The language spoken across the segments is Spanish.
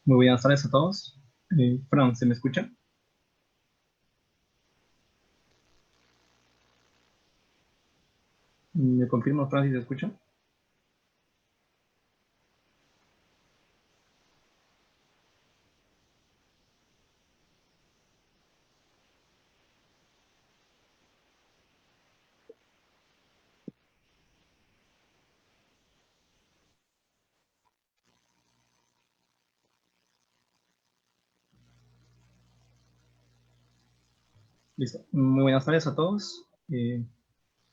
Muy buenas tardes a todos. Fran, ¿se me escucha? ¿Me confirma, Fran, si se escucha? Listo. Muy buenas tardes a todos.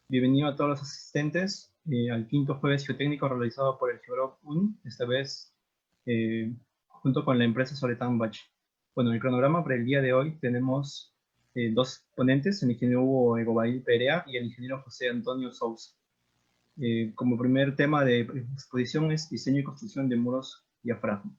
Bienvenido a todos los asistentes al quinto jueves geotécnico realizado por el Geograph Uni, esta vez junto con la empresa Soletan Bach. Bueno, en el cronograma para el día de hoy tenemos dos ponentes, el ingeniero Hugo Egobail Perea y el ingeniero José Antonio Sousa. Como primer tema de exposición es diseño y construcción de muros diafragma.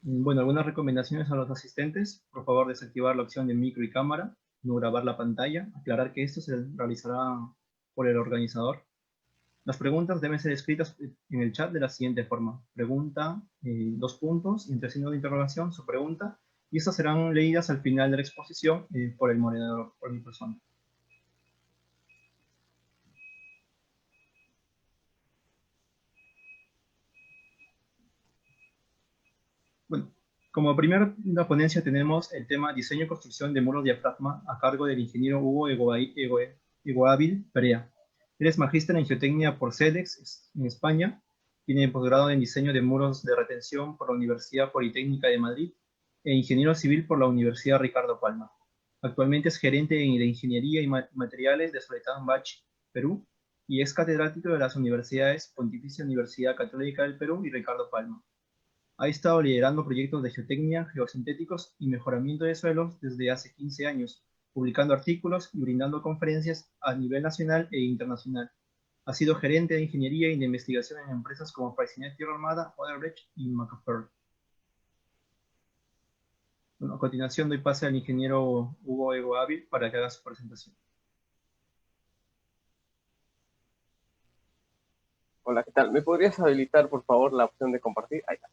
Bueno, algunas recomendaciones a los asistentes. Por favor, desactivar la opción de micro y cámara, no grabar la pantalla, aclarar que esto se realizará por el organizador. Las preguntas deben ser escritas en el chat de la siguiente forma. Pregunta, dos puntos, entre signo de interrogación, su pregunta, y estas serán leídas al final de la exposición por el moderador, por mi persona. Bueno, como primera ponencia tenemos el tema diseño y construcción de muros diafragma a cargo del ingeniero Hugo Egoavil Perea. Él es magíster en geotecnia por CEDEX en España, tiene posgrado en diseño de muros de retención por la Universidad Politécnica de Madrid e ingeniero civil por la Universidad Ricardo Palma. Actualmente es gerente de ingeniería y materiales de Soletan Bach, Perú, y es catedrático de las universidades Pontificia Universidad Católica del Perú y Ricardo Palma. Ha estado liderando proyectos de geotecnia, geosintéticos y mejoramiento de suelos desde hace 15 años, publicando artículos y brindando conferencias a nivel nacional e internacional. Ha sido gerente de ingeniería y de investigación en empresas como Freycinet Tierra Armada, Odebrecht y McAfee. Bueno, a continuación doy pase al ingeniero Hugo Egoavil para que haga su presentación. Hola, ¿qué tal? ¿Me podrías habilitar, por favor, la opción de compartir? Ahí está.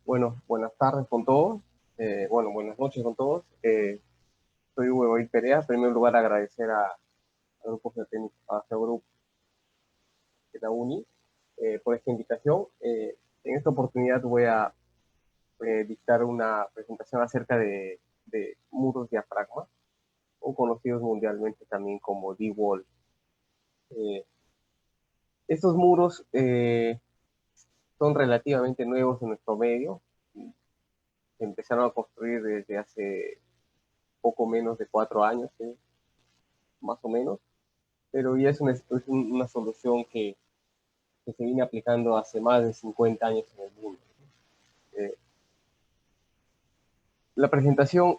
Bueno, buenas tardes con todos. Buenas noches con todos. Soy Hugo Egoavil Perea. En primer lugar, agradecer al Grupo Geotécnico, a Geogroup de la UNI, por esta invitación. En esta oportunidad voy a dictar una presentación acerca de muros diafragma, o conocidos mundialmente también como D-Wall. Estos muros son relativamente nuevos en nuestro medio. Se empezaron a construir desde hace poco menos de 4 años, más o menos, pero ya es una solución que se viene aplicando hace más de 50 años en el mundo. La presentación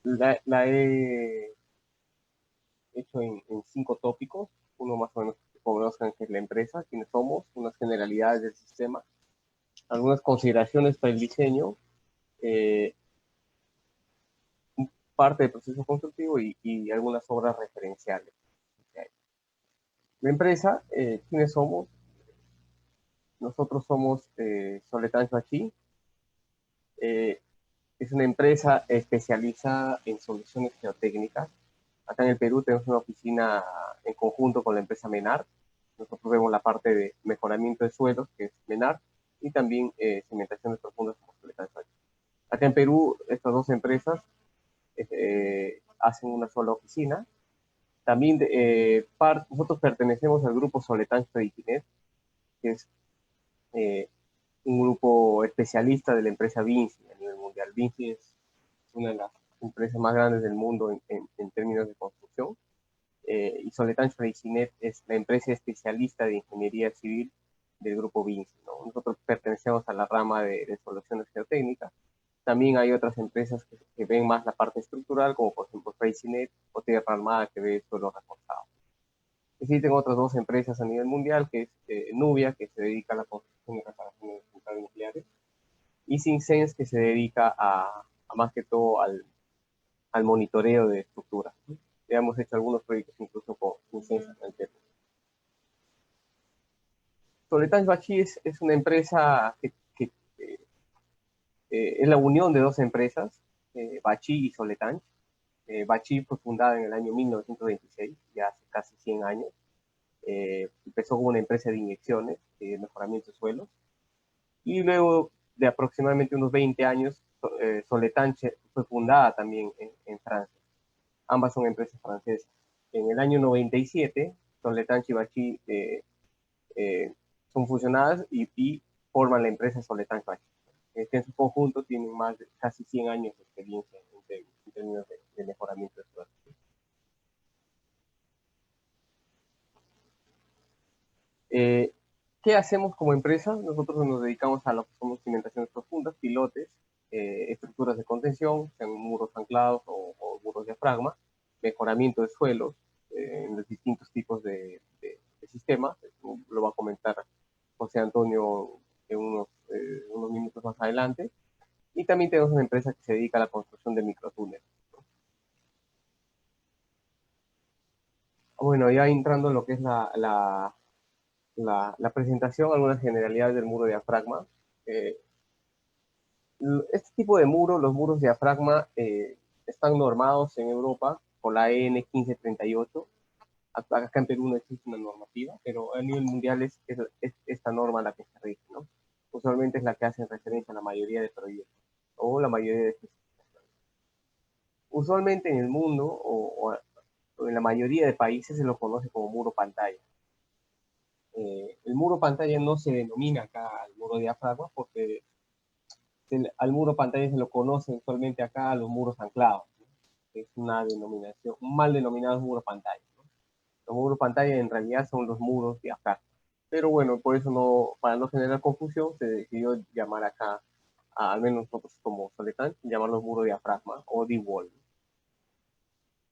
la he hecho en 5 tópicos, uno más o menos que conozcan que es la empresa, quiénes somos, unas generalidades del sistema, algunas consideraciones para el diseño, parte del proceso constructivo y algunas obras referenciales. La empresa, ¿quiénes somos? Nosotros somos Soletanche Bachí. Es una empresa especializada en soluciones geotécnicas. Acá en el Perú tenemos una oficina en conjunto con la empresa MENAR. Nosotros vemos la parte de mejoramiento de suelos, que es MENAR, y también cimentaciones profundas como Soletanche Bachí. Acá en Perú, estas dos empresas hacen una sola oficina. También nosotros pertenecemos al grupo Soletanche Traditinet, que es un grupo especialista de la empresa Vinci a nivel mundial. Vinci es una de las empresas más grandes del mundo en términos de construcción. Y Soletanche Traditinet es la empresa especialista de ingeniería civil del grupo Vinci, ¿no? Nosotros pertenecemos a la rama de soluciones geotécnicas. También hay otras empresas que ven más la parte estructural, como por ejemplo Traditinet o Tierra Armada, que ve suelo reforzado. Existen otras dos empresas a nivel mundial, que es Nubia, que se dedica a la construcción y reparación de centrales nucleares, y Sinsense, que se dedica a más que todo al monitoreo de estructuras. Ya hemos hecho algunos proyectos incluso con Sinsense en el Perú. Soletanche Bachí es una empresa que es la unión de dos empresas, Bachí y Soletanche. Bachí fue fundada en el año 1926, ya hace casi 100 años. Empezó como una empresa de inyecciones, de mejoramiento de suelos, y luego de aproximadamente unos 20 años, Soletanche fue fundada también en Francia. Ambas son empresas francesas. En el año 97, Soletanche y Bachí son fusionadas y forman la empresa Soletanche Bachí, que en su conjunto tienen más de casi 100 años de experiencia en términos de mejoramiento de suelos. ¿Qué hacemos como empresa? Nosotros nos dedicamos a lo que somos cimentaciones profundas, pilotes, estructuras de contención, sean muros anclados o muros diafragma, mejoramiento de suelos en los distintos tipos de sistemas. Lo va a comentar José Antonio en unos minutos más adelante. Y también tenemos una empresa que se dedica a la construcción de microtúneles. Bueno, ya entrando en lo que es la presentación, algunas generalidades del muro diafragma. Este tipo de muro, los muros diafragma, están normados en Europa por la EN 1538. Acá en Perú no existe una normativa, pero a nivel mundial es esta norma la que se rige, ¿no? Usualmente es la que hace referencia a la mayoría de proyectos o la mayoría de especificaciones. Usualmente en el mundo o en la mayoría de países se lo conoce como muro pantalla. El muro pantalla no se denomina acá al muro diafragma porque al muro pantalla se lo conoce usualmente acá a los muros anclados, ¿no? Es una denominación, mal denominados muros pantalla, ¿no? Los muros pantalla en realidad son los muros diafragma. Pero bueno, por eso no, para no generar confusión, se decidió llamar acá, al menos nosotros como Soletanche, llamarlos muro diafragma o D-wall.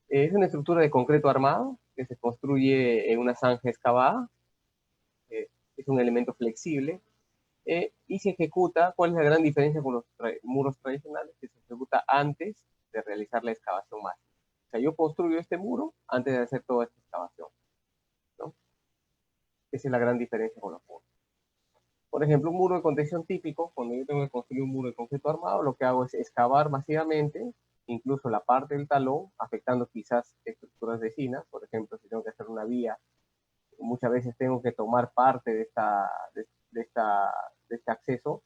Es una estructura de concreto armado que se construye en una zanja excavada. Es un elemento flexible y se ejecuta. ¿Cuál es la gran diferencia con los muros tradicionales? Que se ejecuta antes de realizar la excavación máxima. O sea, yo construyo este muro antes de hacer toda esta excavación, ¿no? Esa es la gran diferencia con los muros. Por ejemplo, un muro de contención típico, cuando yo tengo que construir un muro de concreto armado, lo que hago es excavar masivamente, incluso la parte del talón, afectando quizás estructuras vecinas. Por ejemplo, si tengo que hacer una vía, muchas veces tengo que tomar parte de este acceso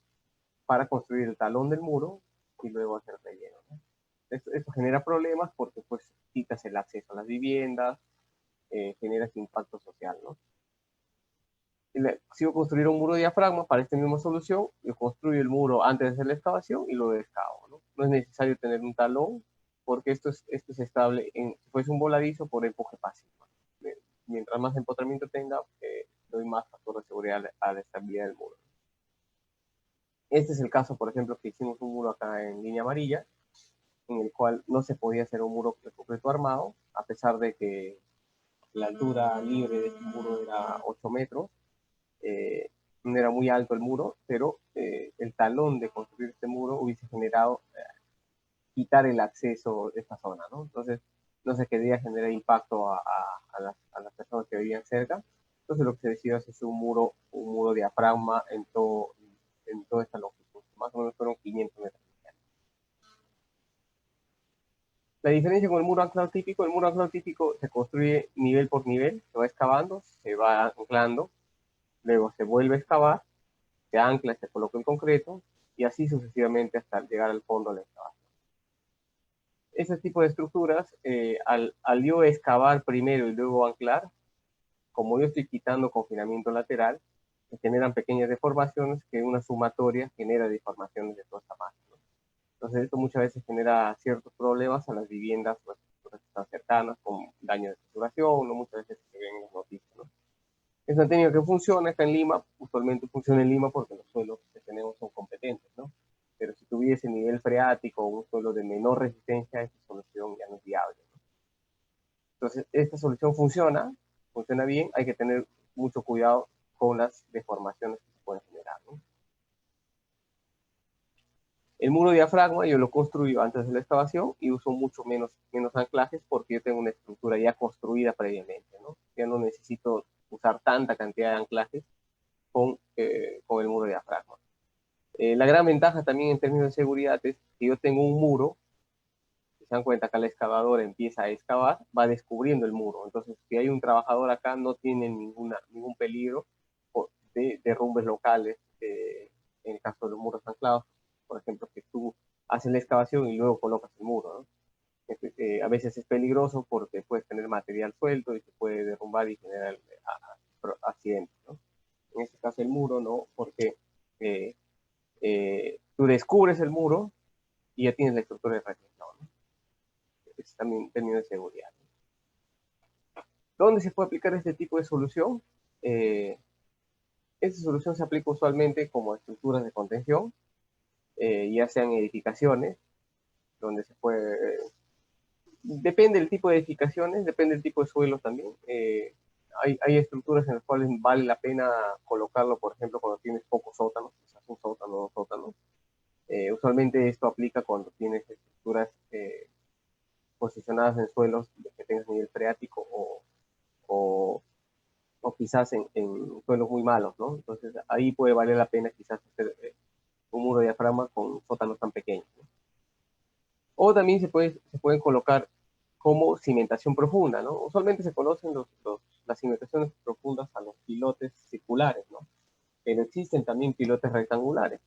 para construir el talón del muro y luego hacer relleno, ¿no? Esto genera problemas porque pues quitas el acceso a las viviendas, generas impacto social, ¿no? Si yo construir un muro de diafragma para esta misma solución, yo construyo el muro antes de hacer la excavación y lo descavo, ¿no? No es necesario tener un talón porque esto es estable, si fuese un voladizo, por empuje pasivo. Mientras más empotramiento tenga, doy más factor de seguridad a la estabilidad del muro. Este es el caso, por ejemplo, que hicimos un muro acá en línea amarilla, en el cual no se podía hacer un muro de concreto armado, a pesar de que la altura libre de este muro era 8 metros. no era muy alto el muro, pero el talón de construir este muro hubiese generado quitar el acceso de esta zona, ¿no? Entonces, no se quería generar impacto a las personas que vivían cerca. Entonces, lo que se decidió es hacer un muro diafragma en toda esta longitud. Más o menos fueron 500 metros. La diferencia con el muro anclado típico se construye nivel por nivel, se va excavando, se va anclando, luego se vuelve a excavar, se ancla, se coloca en concreto, y así sucesivamente hasta llegar al fondo de la excavación. Ese tipo de estructuras, al yo excavar primero y luego anclar, como yo estoy quitando confinamiento lateral, se generan pequeñas deformaciones que una sumatoria genera deformaciones de toda esta masa, ¿no? Entonces esto muchas veces genera ciertos problemas a las viviendas o estructuras que están cercanas, con daño de estructuración, o muchas veces se ven en las noticias, ¿no? Es una técnica que funciona, está en Lima, usualmente funciona en Lima porque los suelos que tenemos son competentes, ¿no? Pero si tuviese nivel freático o un suelo de menor resistencia, esta solución ya no es viable, ¿no? Entonces, esta solución funciona bien, hay que tener mucho cuidado con las deformaciones que se pueden generar, ¿no? El muro diafragma yo lo construyo antes de la excavación y uso mucho menos anclajes porque yo tengo una estructura ya construida previamente, ¿no? Ya no necesito usar tanta cantidad de anclajes con el muro diafragma. La gran ventaja también en términos de seguridad es que yo tengo un muro, si se dan cuenta que el excavador empieza a excavar, va descubriendo el muro. Entonces, si hay un trabajador acá, no tiene ningún peligro de derrumbes locales, en el caso de los muros anclados, por ejemplo, que tú haces la excavación y luego colocas el muro, ¿no? A veces es peligroso porque puedes tener material suelto y se puede derrumbar y generar accidentes, ¿no? En este caso el muro, ¿no? Porque tú descubres el muro y ya tienes la estructura de retención, ¿no? Es también un término de seguridad, ¿no? ¿Dónde se puede aplicar este tipo de solución? Esta solución se aplica usualmente como estructuras de contención, ya sean edificaciones, donde se puede... depende del tipo de edificaciones, depende del tipo de suelo también. Hay estructuras en las cuales vale la pena colocarlo, por ejemplo, cuando tienes pocos sótanos, quizás un sótano o dos sótanos. Usualmente esto aplica cuando tienes estructuras posicionadas en suelos que tengas nivel freático o, o quizás en suelos muy malos, ¿no? Entonces ahí puede valer la pena quizás hacer un muro de diafragma con sótanos tan pequeños, ¿no? O también se pueden colocar como cimentación profunda, ¿no? Usualmente se conocen las cimentaciones profundas a los pilotes circulares, ¿no? Pero existen también pilotes rectangulares.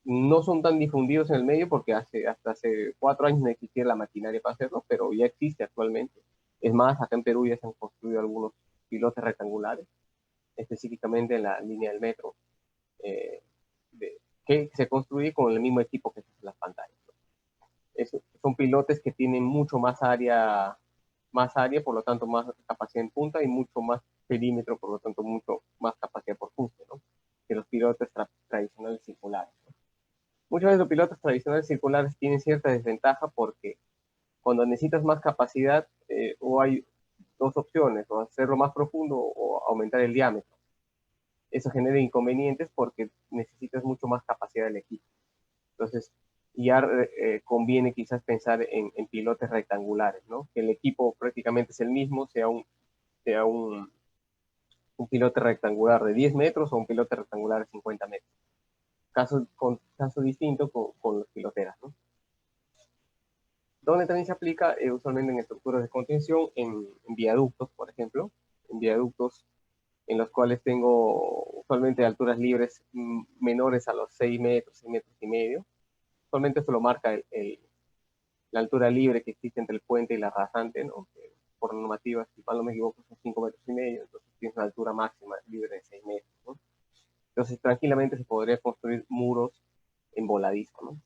No son tan difundidos en el medio porque hasta hace 4 años no existía la maquinaria para hacerlo, pero ya existe actualmente. Es más, acá en Perú ya se han construido algunos pilotes rectangulares, específicamente en la línea del metro, eh, que se construye con el mismo equipo que se hace las pantallas. Son pilotes que tienen mucho más área, por lo tanto más capacidad en punta y mucho más perímetro, por lo tanto mucho más capacidad por fuste, ¿no? Que los pilotes tradicionales circulares, ¿no? Muchas veces los pilotos tradicionales circulares tienen cierta desventaja porque cuando necesitas más capacidad, o hay dos opciones, o hacerlo más profundo o aumentar el diámetro. Eso genera inconvenientes porque necesitas mucho más capacidad del equipo. Entonces, ya conviene quizás pensar en pilotes rectangulares, ¿no? Que el equipo prácticamente es el mismo, sea un pilote rectangular de 10 metros o un pilote rectangular de 50 metros. Caso distinto con los piloteras, ¿no? Donde también se aplica usualmente en estructuras de contención, en viaductos, por ejemplo, en viaductos en los cuales tengo usualmente alturas libres menores a los 6 metros, 6 metros y medio. Usualmente esto lo marca la altura libre que existe entre el puente y la rasante, ¿no? Que por normativa, si mal no me equivoco, son 5 metros y medio, entonces tienes una altura máxima libre de 6 metros, ¿no? Entonces tranquilamente se podría construir muros en voladizo, ¿no?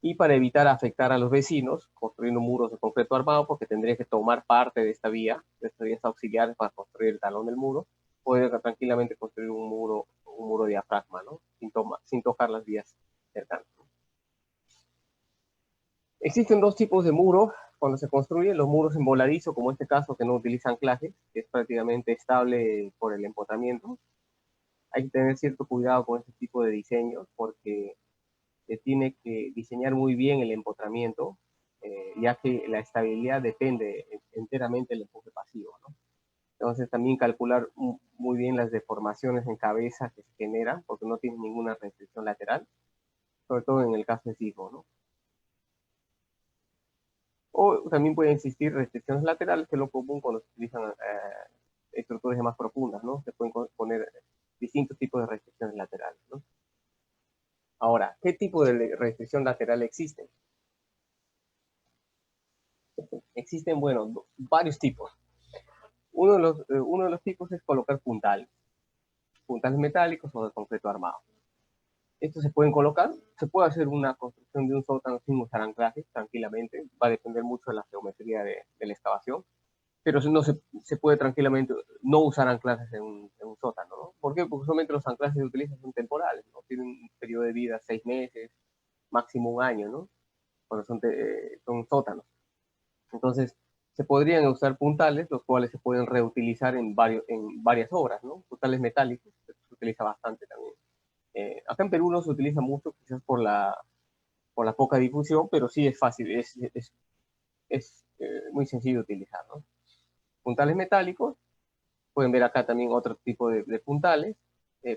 Y para evitar afectar a los vecinos, construyendo muros de concreto armado, porque tendría que tomar parte de estas vías auxiliares para construir el talón del muro, podría tranquilamente construir un muro diafragma, ¿no? Sin tocar las vías cercanas, ¿no? Existen dos tipos de muros cuando se construyen: los muros en voladizo, como este caso, que no utilizan anclajes, que es prácticamente estable por el empotamiento. hay que tener cierto cuidado con este tipo de diseños porque se tiene que diseñar muy bien el empotramiento, ya que la estabilidad depende enteramente del empuje pasivo, ¿no? Entonces también calcular muy bien las deformaciones en cabeza que se generan, porque no tiene ninguna restricción lateral, sobre todo en el caso de sismo, ¿no? O también pueden existir restricciones laterales, que es lo común cuando se utilizan estructuras más profundas, ¿no? Se pueden poner distintos tipos de restricciones laterales, ¿no? Ahora, ¿qué tipo de restricción lateral existen? Existen, bueno, varios tipos. Uno de los tipos es colocar puntales metálicos o de concreto armado. Estos se pueden colocar, se puede hacer una construcción de un sótano sin usar anclajes tranquilamente, va a depender mucho de la geometría de la excavación, pero no se puede tranquilamente no usar anclajes en un sótano, ¿no? ¿Por qué? Porque solamente los anclajes que se utilizan son temporales, ¿no? Tienen un periodo de vida 6 meses, máximo un año, ¿no? Cuando son sótanos. Entonces, se podrían usar puntales, los cuales se pueden reutilizar en varias obras, ¿no? Puntales metálicos, se utiliza bastante también. Acá en Perú no se utiliza mucho, quizás por la poca difusión, pero sí es fácil, es muy sencillo de utilizar, ¿no? Puntales metálicos, pueden ver acá también otro tipo de puntales,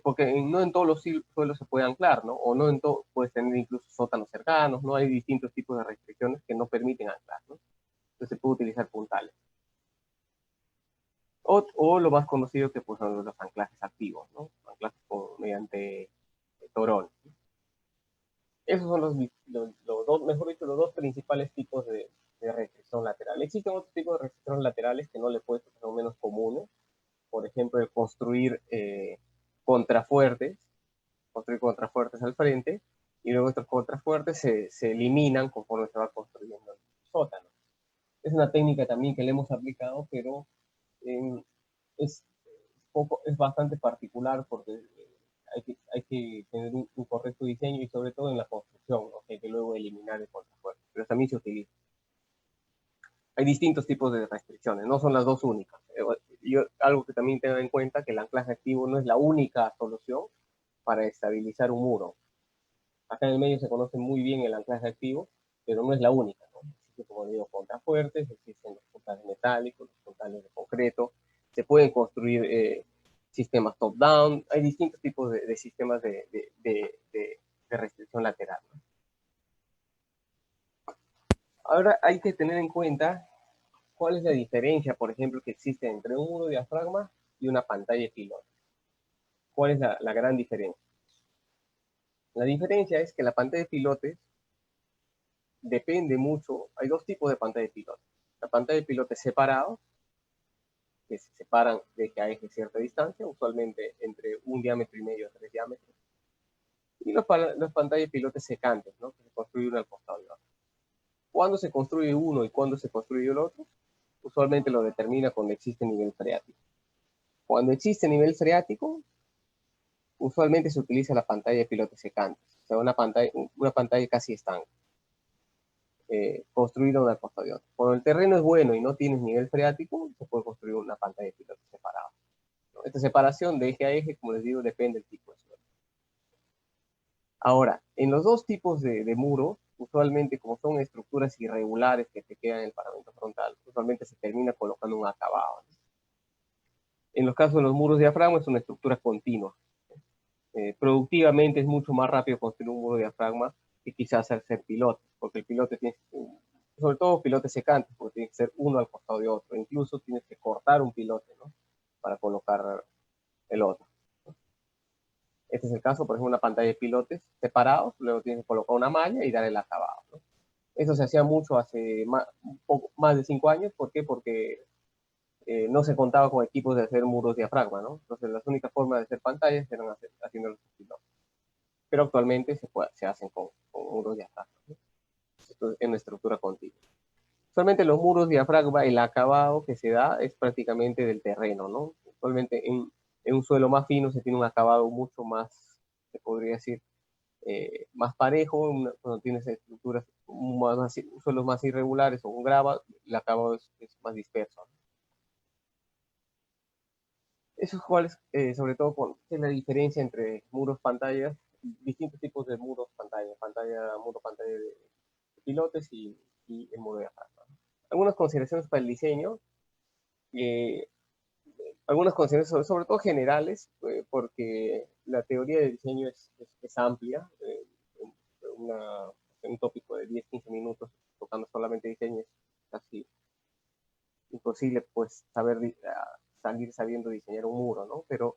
porque no en todos los suelos se puede anclar, ¿no? O no en todo, puedes tener incluso sótanos cercanos, ¿no? Hay distintos tipos de restricciones que no permiten anclar, ¿no? Entonces se puede utilizar puntales. O lo más conocido que pues, son los anclajes activos, ¿no? Anclajes mediante torón. Esos son los dos, mejor dicho, los dos principales tipos de restricción lateral. Existen otros tipos de restricciones laterales que no le puedo decir, son menos comunes. Por ejemplo, el construir contrafuertes, al frente, y luego estos contrafuertes se eliminan conforme se va construyendo el sótano. Es una técnica también que le hemos aplicado, pero es, es bastante particular porque hay que tener un correcto diseño y sobre todo en la construcción, ¿no? Que hay que luego eliminar el contrafuerte, pero también se utiliza. Hay distintos tipos de restricciones, no son las dos únicas. Algo que también tengan en cuenta que el anclaje activo no es la única solución para estabilizar un muro. Acá en el medio se conoce muy bien el anclaje activo, pero no es la única, ¿no? Existen, como digo, contrafuertes, existen los puntales metálicos, los puntales de concreto, se pueden construir sistemas top-down, hay distintos tipos de sistemas de restricción lateral, ¿no? Ahora hay que tener en cuenta cuál es la diferencia, por ejemplo, que existe entre un muro de diafragma y una pantalla de pilotes. ¿Cuál es la gran diferencia? La diferencia es que la pantalla de pilotes depende mucho, hay dos tipos de pantalla de pilotes. La pantalla de pilotes separados, que se separan de eje a eje cierta distancia, usualmente entre 1,5 diámetros a 3 diámetros. Y los pantallas de pilotes secantes, ¿no? Que se construyen uno al costado del otro. ¿Cuándo se construye uno y cuándo se construye el otro? Usualmente lo determina cuando existe nivel freático. Cuando existe nivel freático, usualmente se utiliza la pantalla de pilotes secantes, o sea, una pantalla casi estanca, construida una al costado de otra. Cuando el terreno es bueno y no tienes nivel freático, se puede construir una pantalla de pilotes separada, ¿no? Esta separación de eje a eje, como les digo, depende del tipo de suelo. Ahora, en los dos tipos de muros, usualmente como son estructuras irregulares que te quedan en el paramento frontal, usualmente se termina colocando un acabado, ¿no? En los casos de los muros de diafragma es una estructura continua. Productivamente es mucho más rápido construir un muro de diafragma que quizás hacer pilotes, porque el pilote tiene, sobre todo pilotes secantes, porque tiene que ser uno al costado de otro, incluso tienes que cortar un pilote, ¿no? Para colocar el otro. Este es el caso, por ejemplo, una pantalla de pilotes separados, luego tienes que colocar una malla y dar el acabado, ¿no? Eso se hacía mucho hace un poco más de 5 años, ¿por qué? Porque no se contaba con equipos de hacer muros de diafragma, ¿no? Entonces las únicas formas de hacer pantallas eran haciendo los pilotes. Pero actualmente se hacen con muros diafragma, ¿no? Esto es en estructura continua. Usualmente los muros diafragma, el acabado que se da es prácticamente del terreno, ¿no? Usualmente en un suelo más fino se tiene un acabado mucho más, se podría decir, más parejo. Cuando tienes estructuras, suelos más irregulares o un grava, el acabado es más disperso, ¿no? Esos cuales, sobre todo, es la diferencia entre muros, pantallas, distintos tipos de muros, muro, pantalla de pilotes y el muro de diafragma. Algunas consideraciones para el diseño, eh, algunas consideraciones sobre todo generales, porque la teoría de diseño es amplia, una, un tópico de 10-15 minutos tocando solamente diseño es casi imposible pues salir sabiendo diseñar un muro, ¿no? Pero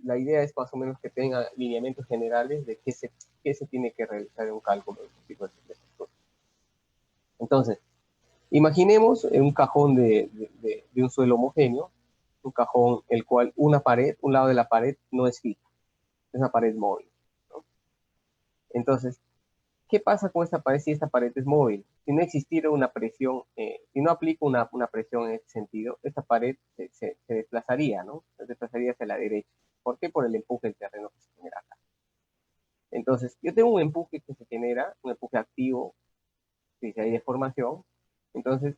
la idea es más o menos que tenga lineamientos generales de qué se tiene que realizar en un cálculo de este tipo de estructuras. Entonces, imaginemos un cajón de un suelo homogéneo, un cajón el cual un lado de la pared no es fijo, es una pared móvil, ¿no? Entonces, ¿qué pasa con esta pared si esta pared es móvil? Si no existiera una presión, si no aplico una presión en este sentido, esta pared se desplazaría, ¿no? Se desplazaría hacia la derecha. ¿Por qué? Por el empuje del terreno que se genera acá. Entonces, yo tengo un empuje que se genera, un empuje activo, si hay deformación. Entonces,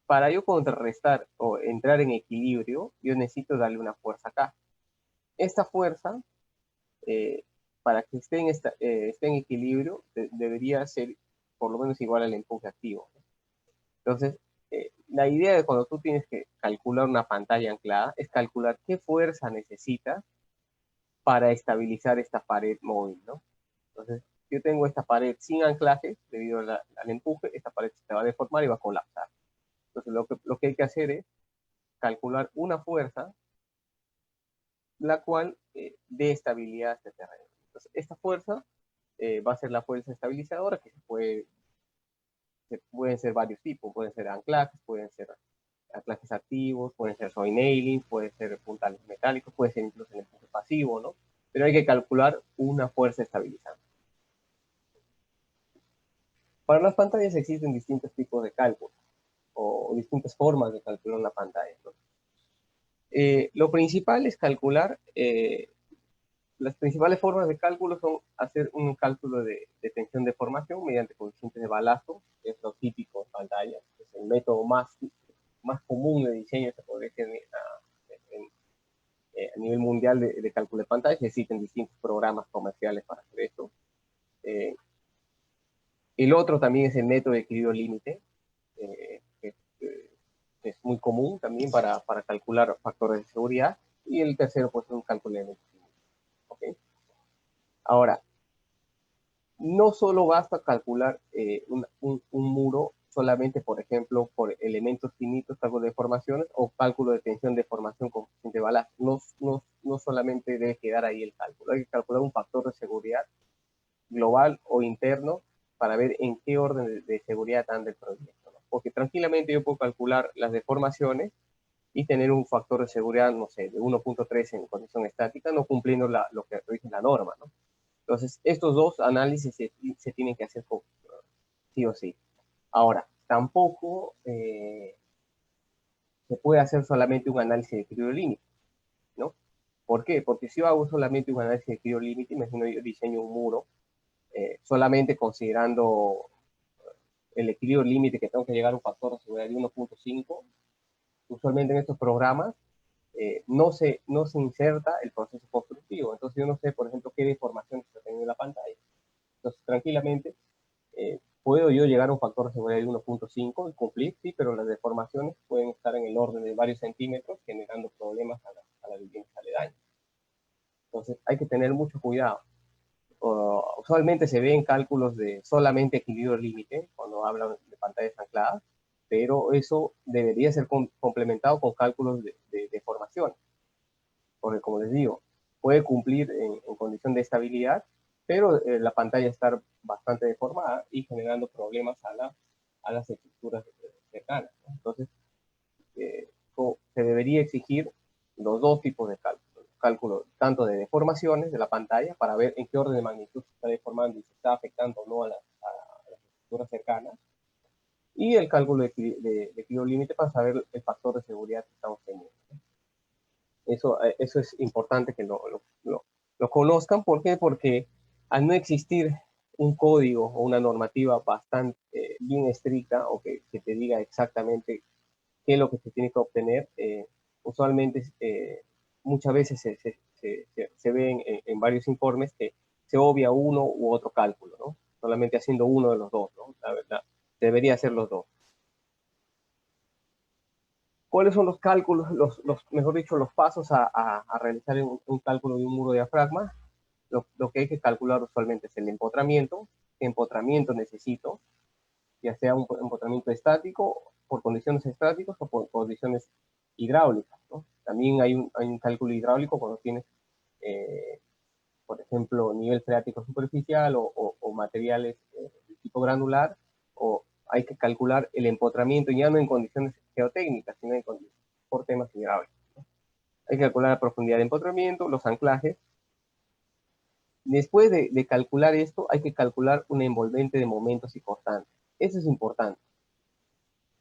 para yo contrarrestar o entrar en equilibrio, yo necesito darle una fuerza acá. Esta fuerza, eh, para que esté en equilibrio, debería ser por lo menos igual al empuje activo. Entonces, la idea de cuando tú tienes que calcular una pantalla anclada es calcular qué fuerza necesitas para estabilizar esta pared móvil, ¿no? Entonces, yo tengo esta pared sin anclaje debido al empuje, esta pared se va a deformar y va a colapsar. Entonces, lo que hay que hacer es calcular una fuerza la cual dé estabilidad a este terreno. Entonces, esta fuerza va a ser la fuerza estabilizadora que pueden ser varios tipos, pueden ser anclajes, pueden ser anclajes activos, pueden ser soy nailing, pueden ser puntales metálicos, puede ser incluso el empuje pasivo, ¿no? Pero hay que calcular una fuerza estabilizante. Para las pantallas existen distintos tipos de cálculos o distintas formas de calcular una pantalla, ¿no? Lo principal es calcular, las principales formas de cálculo son hacer un cálculo de tensión de formación mediante coeficientes de balazo, que es lo típico en pantallas, es el método más común de diseño, se podría decir, a nivel mundial de cálculo de pantallas. Existen distintos programas comerciales para hacer esto. El otro también es el método de equilibrio límite, que es muy común también para calcular factores de seguridad. Y el tercero, pues, es un cálculo de elementos finitos. ¿Okay? Ahora, no solo basta calcular un muro solamente, por ejemplo, por elementos finitos, cálculo de deformaciones o cálculo de tensión de formación con coeficiente de balazo. No solamente debe quedar ahí el cálculo, hay que calcular un factor de seguridad global o interno para ver en qué orden de seguridad anda el proyecto, ¿no? Porque tranquilamente yo puedo calcular las deformaciones y tener un factor de seguridad, no sé, de 1.3 en condición estática, no cumpliendo lo que dice la norma, ¿no? Entonces, estos dos análisis se tienen que hacer sí o sí. Ahora, tampoco se puede hacer solamente un análisis de equilibrio límite, ¿no? ¿Por qué? Porque si yo hago solamente un análisis de equilibrio límite, imagino yo diseño un muro, solamente considerando el equilibrio límite que tengo que llegar a un factor de seguridad de 1.5, usualmente en estos programas no se inserta el proceso constructivo. Entonces yo no sé, por ejemplo, qué deformación está teniendo la pantalla. Entonces, tranquilamente, puedo yo llegar a un factor de seguridad de 1.5 y cumplir, sí, pero las deformaciones pueden estar en el orden de varios centímetros, generando problemas a las viviendas aledañas. Entonces, hay que tener mucho cuidado. Usualmente se ven cálculos de solamente equilibrio límite cuando hablan de pantallas ancladas, pero eso debería ser complementado con cálculos de deformación, porque como les digo, puede cumplir en condición de estabilidad, pero la pantalla está bastante deformada y generando problemas a las estructuras cercanas, ¿no? Entonces, se debería exigir los dos tipos de cálculo tanto de deformaciones de la pantalla para ver en qué orden de magnitud se está deformando y se está afectando o no a las estructuras cercanas, y el cálculo de equilibrio límite para saber el factor de seguridad que estamos teniendo. Eso es importante que lo conozcan. ¿Por qué? Porque al no existir un código o una normativa bastante bien estricta o que te diga exactamente qué es lo que se tiene que obtener, usualmente muchas veces se ve en varios informes que se obvia uno u otro cálculo, ¿no? Solamente haciendo uno de los dos, ¿no? La verdad, debería ser los dos. ¿Cuáles son los cálculos, mejor dicho, los pasos a realizar un cálculo de un muro de diafragma? Lo que hay que calcular usualmente es el empotramiento. ¿Qué empotramiento necesito? Ya sea un empotramiento estático, por condiciones estáticas o por condiciones hidráulicas, ¿no? También hay un cálculo hidráulico cuando tienes, por ejemplo, nivel freático superficial o materiales de tipo granular, o hay que calcular el empotramiento ya no en condiciones geotécnicas, sino por temas hidráulicos, ¿no? Hay que calcular la profundidad de empotramiento, los anclajes. Después de calcular esto, hay que calcular un envolvente de momentos y cortantes. Eso es importante.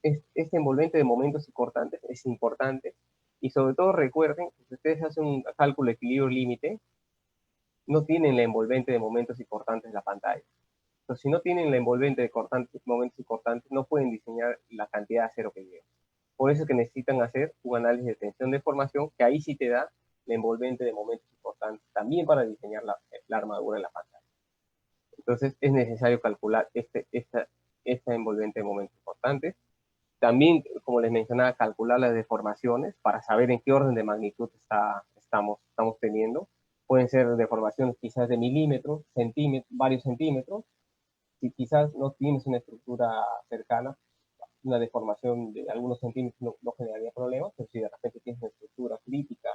Este envolvente de momentos y cortantes es importante, y sobre todo recuerden que si ustedes hacen un cálculo de equilibrio límite, no tienen la envolvente de momentos y cortantes en la pantalla. Entonces, si no tienen la envolvente de momentos y cortantes, no pueden diseñar la cantidad de acero que lleva. Por eso es que necesitan hacer un análisis de tensión de formación, que ahí sí te da la envolvente de momentos y cortantes, también para diseñar la armadura en la pantalla. Entonces, es necesario calcular esta envolvente de momentos y cortantes. También, como les mencionaba, calcular las deformaciones para saber en qué orden de magnitud estamos teniendo. Pueden ser deformaciones quizás de milímetros, varios centímetros. Si quizás no tienes una estructura cercana, una deformación de algunos centímetros no generaría problemas, pero si de repente tienes una estructura crítica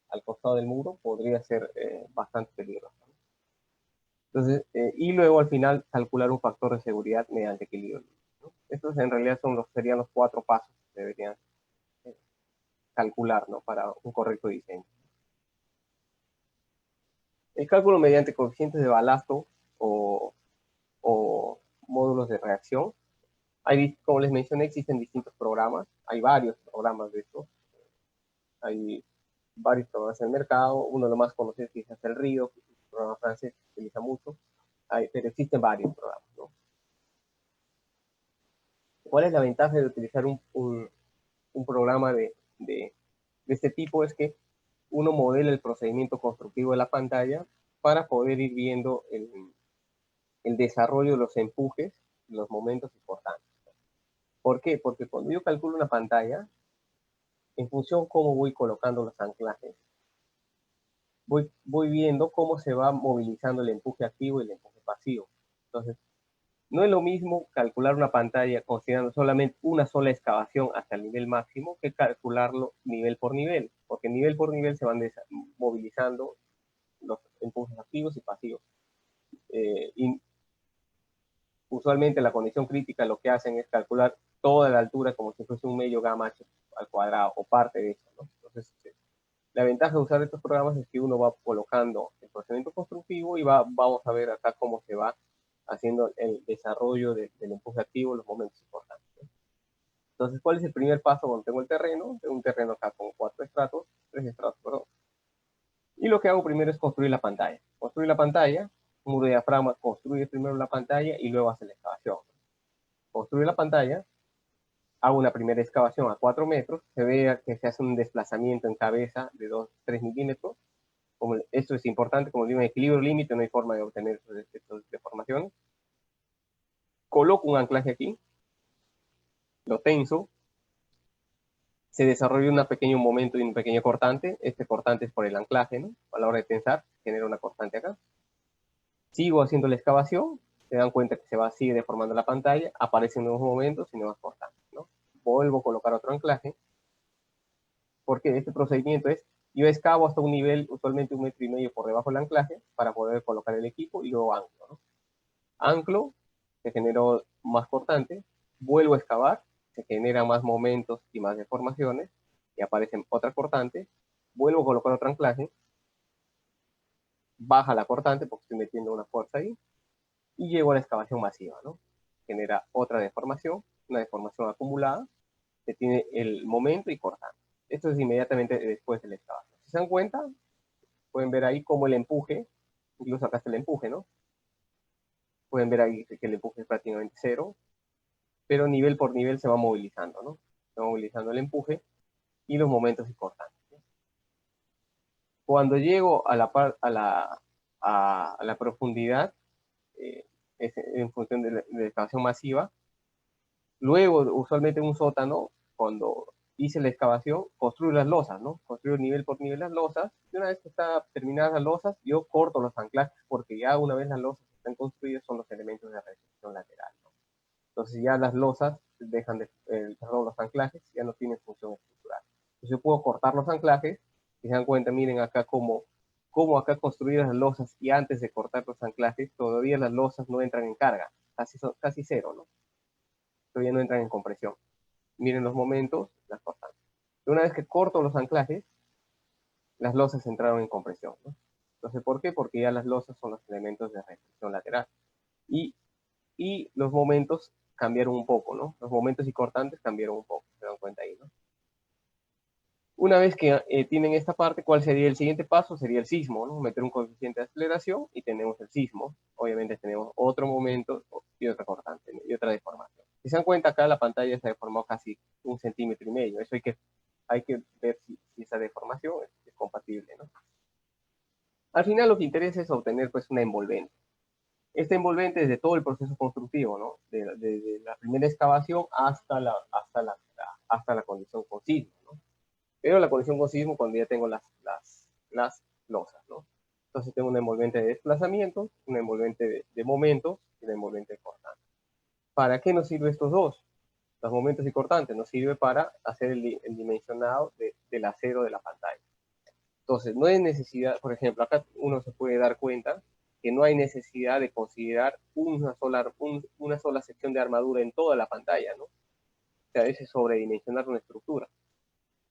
al costado del muro, podría ser bastante peligroso. Entonces, y luego al final calcular un factor de seguridad mediante equilibrio, ¿no? Estos en realidad serían los 4 pasos que deberían calcular, ¿no?, para un correcto diseño. El cálculo mediante coeficientes de balasto o módulos de reacción. Como les mencioné, existen distintos programas. Hay varios programas de estos. Hay varios programas en el mercado. Uno de los más conocidos quizás es el Río, que es un programa francés que se utiliza mucho. Pero existen varios programas, ¿no? ¿Cuál es la ventaja de utilizar un programa de este tipo? Es que uno modela el procedimiento constructivo de la pantalla para poder ir viendo el desarrollo de los empujes, los momentos importantes. ¿Por qué? Porque cuando yo calculo una pantalla, en función de cómo voy colocando los anclajes, voy viendo cómo se va movilizando el empuje activo y el empuje pasivo. Entonces, no es lo mismo calcular una pantalla considerando solamente una sola excavación hasta el nivel máximo que calcularlo nivel por nivel, porque nivel por nivel se van movilizando los empujes activos y pasivos. Y usualmente la condición crítica lo que hacen es calcular toda la altura como si fuese un medio gamma h al cuadrado o parte de eso, ¿no? Entonces, la ventaja de usar estos programas es que uno va colocando el procedimiento constructivo y vamos a ver acá cómo se va haciendo el desarrollo del empuje activo, los momentos importantes, ¿no? Entonces, ¿cuál es el primer paso cuando tengo el terreno? Tengo un terreno acá con 3 estratos, perdón. Y lo que hago primero es construir la pantalla. Construir la pantalla, un muro de diafragma construye primero la pantalla y luego hace la excavación. Construir la pantalla, hago una primera excavación a 4 metros, se ve que se hace un desplazamiento en cabeza de 2-3 milímetros. Esto es importante, como digo, en equilibrio límite no hay forma de obtener estas deformaciones. Coloco un anclaje aquí, lo tenso, se desarrolla un pequeño momento y un pequeño cortante. Este cortante es por el anclaje, ¿no? A la hora de tensar, genera una cortante acá. Sigo haciendo la excavación, se dan cuenta que sigue deformando la pantalla, aparecen nuevos momentos y nuevas cortantes, ¿no? Vuelvo a colocar otro anclaje, porque este procedimiento es, yo excavo hasta un nivel, usualmente 1,5 metros por debajo del anclaje, para poder colocar el equipo y luego anclo, ¿no? Anclo, se generó más cortante, vuelvo a excavar, se generan más momentos y más deformaciones, y aparecen otra cortante, vuelvo a colocar otro anclaje, baja la cortante porque estoy metiendo una fuerza ahí, y llego a la excavación masiva, ¿no? Genera otra deformación, una deformación acumulada, que tiene el momento y cortante. Esto es inmediatamente después de la excavación. Si se dan cuenta, pueden ver ahí cómo el empuje, incluso acá está el empuje, ¿no? Pueden ver ahí que el empuje es prácticamente cero, pero nivel por nivel se va movilizando, ¿no? Se va movilizando el empuje y los momentos importantes. Cuando llego a la profundidad, es en función de la excavación masiva, luego, usualmente en un sótano, cuando hice la excavación, construyo las losas, ¿no? Construyo nivel por nivel las losas, y una vez que están terminadas las losas, yo corto los anclajes, porque ya una vez las losas están construidas, son los elementos de recepción lateral, ¿no? Entonces ya las losas dejan de, perdón, los anclajes ya no tienen función estructural. Entonces yo puedo cortar los anclajes, y se dan cuenta, miren acá cómo acá construir las losas, y antes de cortar los anclajes, todavía las losas no entran en carga, casi cero, ¿no? Todavía no entran en compresión. Miren los momentos, las constantes. Una vez que corto los anclajes, las losas entraron en compresión, ¿no? Entonces, ¿por qué? Porque ya las losas son los elementos de restricción lateral. Y, y los momentos cambiaron un poco, ¿no? Los momentos y cortantes cambiaron un poco, se dan cuenta ahí, ¿no? Una vez que tienen esta parte, ¿cuál sería el siguiente paso? Sería el sismo, ¿no? Meter un coeficiente de aceleración y tenemos el sismo. Obviamente tenemos otro momento y otra cortante, ¿no? Y otra deformación. Si se dan cuenta, acá la pantalla se ha deformado casi 1,5 cm. Eso hay que ver si esa deformación es compatible, ¿no? Al final lo que interesa es obtener pues una envolvente. Este envolvente es de todo el proceso constructivo, ¿no? De la primera excavación hasta la condición con sismo, ¿no? Pero la condición con sismo cuando ya tengo las losas, ¿no? Entonces tengo una envolvente de desplazamiento, una envolvente de momentos y una envolvente de cortante. ¿Para qué nos sirve estos dos? Los momentos y cortantes nos sirve para hacer el dimensionado del acero de la pantalla. Entonces, no hay necesidad, por ejemplo, acá uno se puede dar cuenta que no hay necesidad de considerar una sola sección de armadura en toda la pantalla, ¿no? O sea, ese es sobredimensionar una estructura.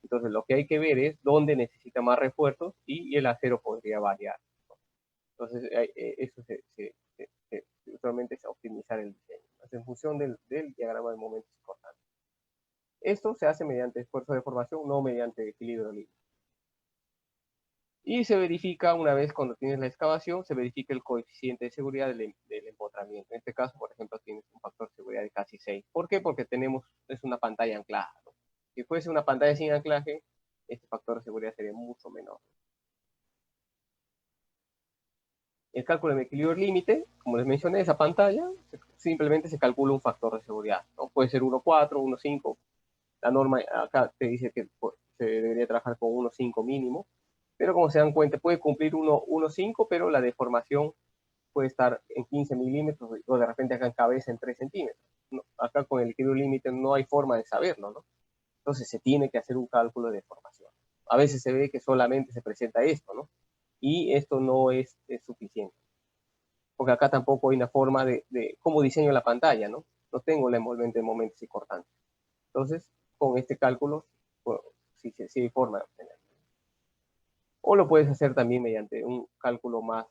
Entonces, lo que hay que ver es dónde necesita más refuerzos y el acero podría variar, ¿no? Entonces, eso usualmente es optimizar el diseño, ¿no? En función del diagrama de momentos cortantes. Esto se hace mediante esfuerzo de formación, no mediante equilibrio libre. Y se verifica una vez cuando tienes la excavación, se verifica el coeficiente de seguridad del empotramiento. En este caso, por ejemplo, tienes un factor de seguridad de casi 6. ¿Por qué? Porque es una pantalla anclada, ¿no? Si fuese una pantalla sin anclaje, este factor de seguridad sería mucho menor. El cálculo de equilibrio límite, como les mencioné, esa pantalla, simplemente se calcula un factor de seguridad, ¿no? Puede ser 1,4, 1,5. La norma acá te dice que se debería trabajar con 1,5 mínimo, pero como se dan cuenta, puede cumplir 1,5, pero la deformación puede estar en 15 milímetros o de repente acá en cabeza en 3 centímetros. No, acá con el equilibrio límite no hay forma de saberlo, ¿no? Entonces se tiene que hacer un cálculo de deformación. A veces se ve que solamente se presenta esto, ¿no? Y esto no es suficiente. Porque acá tampoco hay una forma de cómo diseño la pantalla, ¿no? No tengo la envolvente de momentos y cortantes. Entonces, con este cálculo, bueno, sí hay forma de obtenerlo. O lo puedes hacer también mediante un cálculo más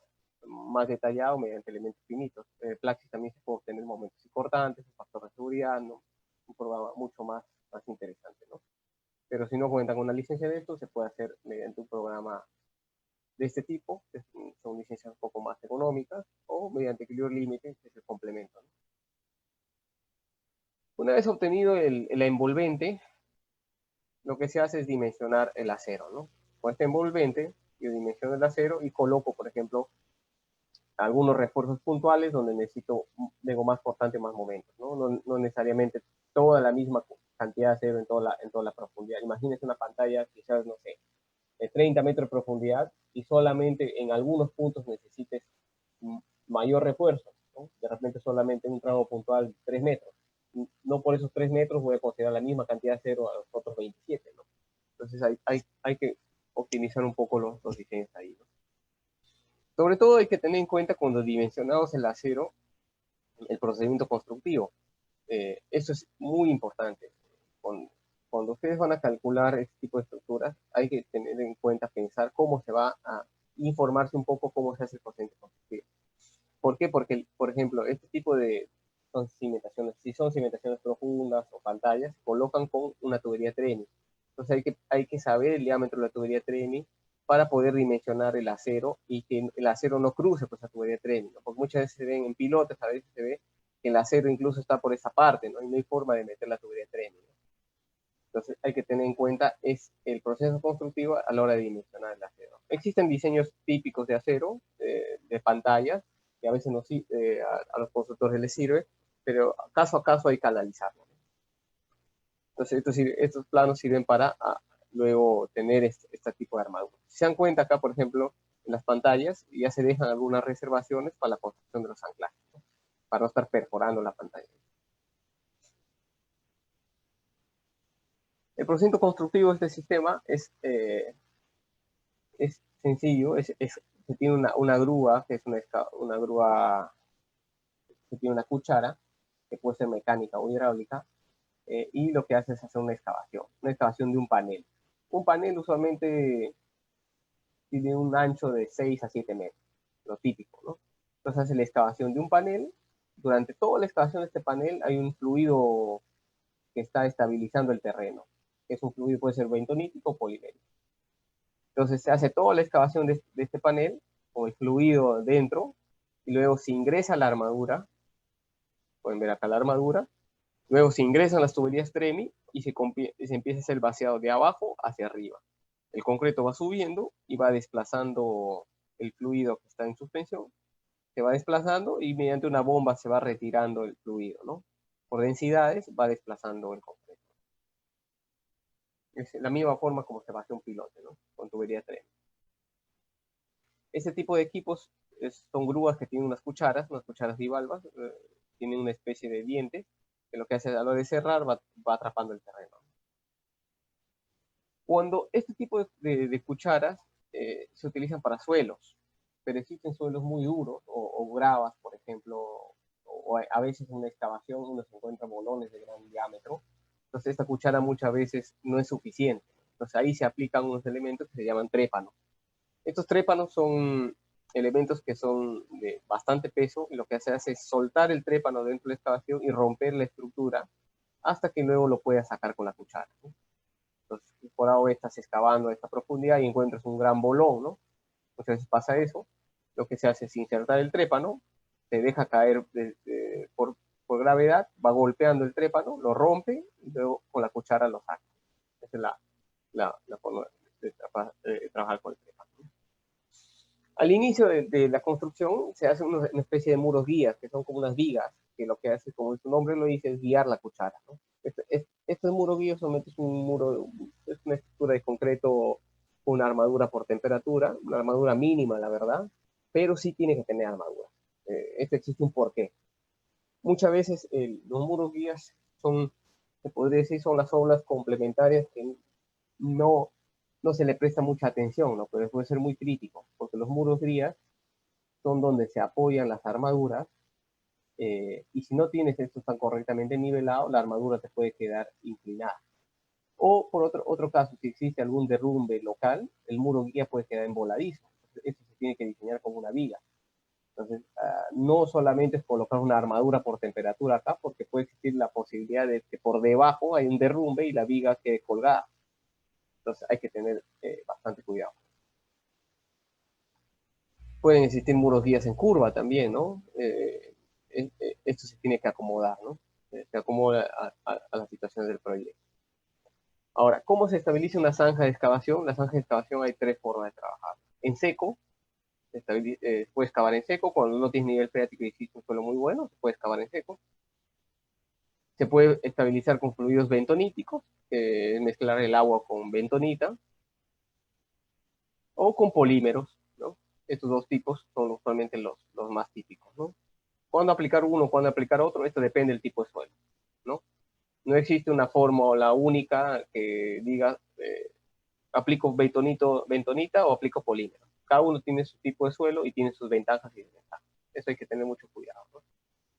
detallado, mediante elementos finitos. En Plaxis también se puede obtener momentos importantes, un factor de seguridad, ¿no? Un programa mucho más interesante, ¿no? Pero si no cuentan con una licencia de esto, se puede hacer mediante un programa de este tipo, que son licencias un poco más económicas, o mediante equilibrio límite, que es el complemento, ¿no? Una vez obtenido la envolvente, lo que se hace es dimensionar el acero, ¿no? Con este envolvente, yo dimensiono el acero y coloco, por ejemplo, algunos refuerzos puntuales donde necesito más cortante, más momentos, ¿no? No necesariamente toda la misma cantidad de acero en toda la profundidad. Imagínense una pantalla, quizás, no sé, de 30 metros de profundidad y solamente en algunos puntos necesites mayor refuerzo, ¿no? De repente solamente en un tramo puntual de 3 metros. No por esos 3 metros voy a considerar la misma cantidad de acero a los otros 27, ¿no? Entonces hay que optimizar un poco los diseños ahí, ¿no? Sobre todo hay que tener en cuenta cuando dimensionamos el acero, el procedimiento constructivo. Eso es muy importante. Cuando ustedes van a calcular este tipo de estructuras, hay que tener en cuenta, pensar cómo se va a informarse un poco cómo se hace el procedimiento constructivo. ¿Por qué? Porque, por ejemplo, este tipo de si son cimentaciones profundas o pantallas, se colocan con una tubería TRENI. Entonces hay que saber el diámetro de la tubería TRENI para poder dimensionar el acero y que el acero no cruce por esa tubería TRENI, ¿no? Porque muchas veces se ven en pilotes, a veces se ve que el acero incluso está por esa parte, ¿no? Y no hay forma de meter la tubería TRENI, ¿no? Entonces hay que tener en cuenta es el proceso constructivo a la hora de dimensionar el acero. Existen diseños típicos de acero, de pantallas, que a veces a los constructores les sirve, pero caso a caso hay que analizarlo. Entonces estos planos sirven para luego tener este tipo de armadura. Si se dan cuenta acá, por ejemplo, en las pantallas ya se dejan algunas reservaciones para la construcción de los anclajes, ¿no? Para no estar perforando la pantalla. El procedimiento constructivo de este sistema es sencillo, se tiene una grúa, que es una grúa que tiene una cuchara, que puede ser mecánica o hidráulica, y lo que hace es hacer una excavación de un panel. Un panel usualmente tiene un ancho de 6 a 7 metros, lo típico, ¿no? Entonces hace la excavación de un panel. Durante toda la excavación de este panel hay un fluido que está estabilizando el terreno. Es un fluido, puede ser bentonítico o polimérico. Entonces se hace toda la excavación de este panel con el fluido dentro y luego se ingresa la armadura. Pueden ver acá la armadura. Luego se ingresan las tuberías TREMI y se empieza a hacer el vaciado de abajo hacia arriba. El concreto va subiendo y va desplazando el fluido que está en suspensión. Se va desplazando y mediante una bomba se va retirando el fluido, ¿no? Por densidades va desplazando el concreto. Es la misma forma como se vacía un pilote, ¿no? Con tubería TREMI. Este tipo de equipos son grúas que tienen unas cucharas bivalvas, tienen una especie de diente, que lo que hace a la hora de cerrar va atrapando el terreno. Cuando este tipo de cucharas se utilizan para suelos, pero existen suelos muy duros o gravas, por ejemplo, o a veces en una excavación uno se encuentra bolones de gran diámetro, entonces esta cuchara muchas veces no es suficiente. Entonces ahí se aplican unos elementos que se llaman trépanos. Estos trépanos son elementos que son de bastante peso y lo que hace es soltar el trépano dentro de la excavación y romper la estructura hasta que luego lo puedas sacar con la cuchara, ¿no? Entonces, por ahora estás excavando a esta profundidad y encuentras un gran bolón, ¿no? Muchas veces pasa eso. Lo que se hace es insertar el trépano, se deja caer por gravedad, va golpeando el trépano, lo rompe y luego con la cuchara lo saca. Esa es la forma de trabajar con el trépano. Al inicio de la construcción se hace una especie de muros guías, que son como unas vigas, que lo que hace, como su nombre lo dice, es guiar la cuchara, ¿no? Estos muros guías solamente es es una estructura de concreto con una armadura por temperatura, una armadura mínima, la verdad, pero sí tiene que tener armadura. Esto existe un porqué. Muchas veces los muros guías se podría decir, son las obras complementarias que no, no se le presta mucha atención, ¿no? Pero puede ser muy crítico, porque los muros guías son donde se apoyan las armaduras, y si no tienes esto tan correctamente nivelado, la armadura te puede quedar inclinada. O por otro caso, si existe algún derrumbe local, el muro guía puede quedar emboladizo. Esto se tiene que diseñar como una viga. Entonces, no solamente es colocar una armadura por temperatura acá, porque puede existir la posibilidad de que por debajo hay un derrumbe y la viga quede colgada. Entonces hay que tener bastante cuidado. Pueden existir muros guías en curva también, ¿no? Esto se tiene que acomodar, ¿no? Se acomoda a las situaciones del proyecto. Ahora, ¿cómo se estabiliza una zanja de excavación? La zanja de excavación hay tres formas de trabajar. En seco, se puede excavar en seco, cuando no tienes nivel freático y existe un suelo muy bueno, se puede excavar en seco. Se puede estabilizar con fluidos bentoníticos, mezclar el agua con bentonita, o con polímeros, ¿no? Estos dos tipos son usualmente los más típicos, ¿no? ¿Cuándo aplicar uno, cuándo aplicar otro? Esto depende del tipo de suelo, ¿no? No existe una fórmula única que diga aplico bentonita o aplico polímero. Cada uno tiene su tipo de suelo y tiene sus ventajas y desventajas. Eso hay que tener mucho cuidado, ¿no?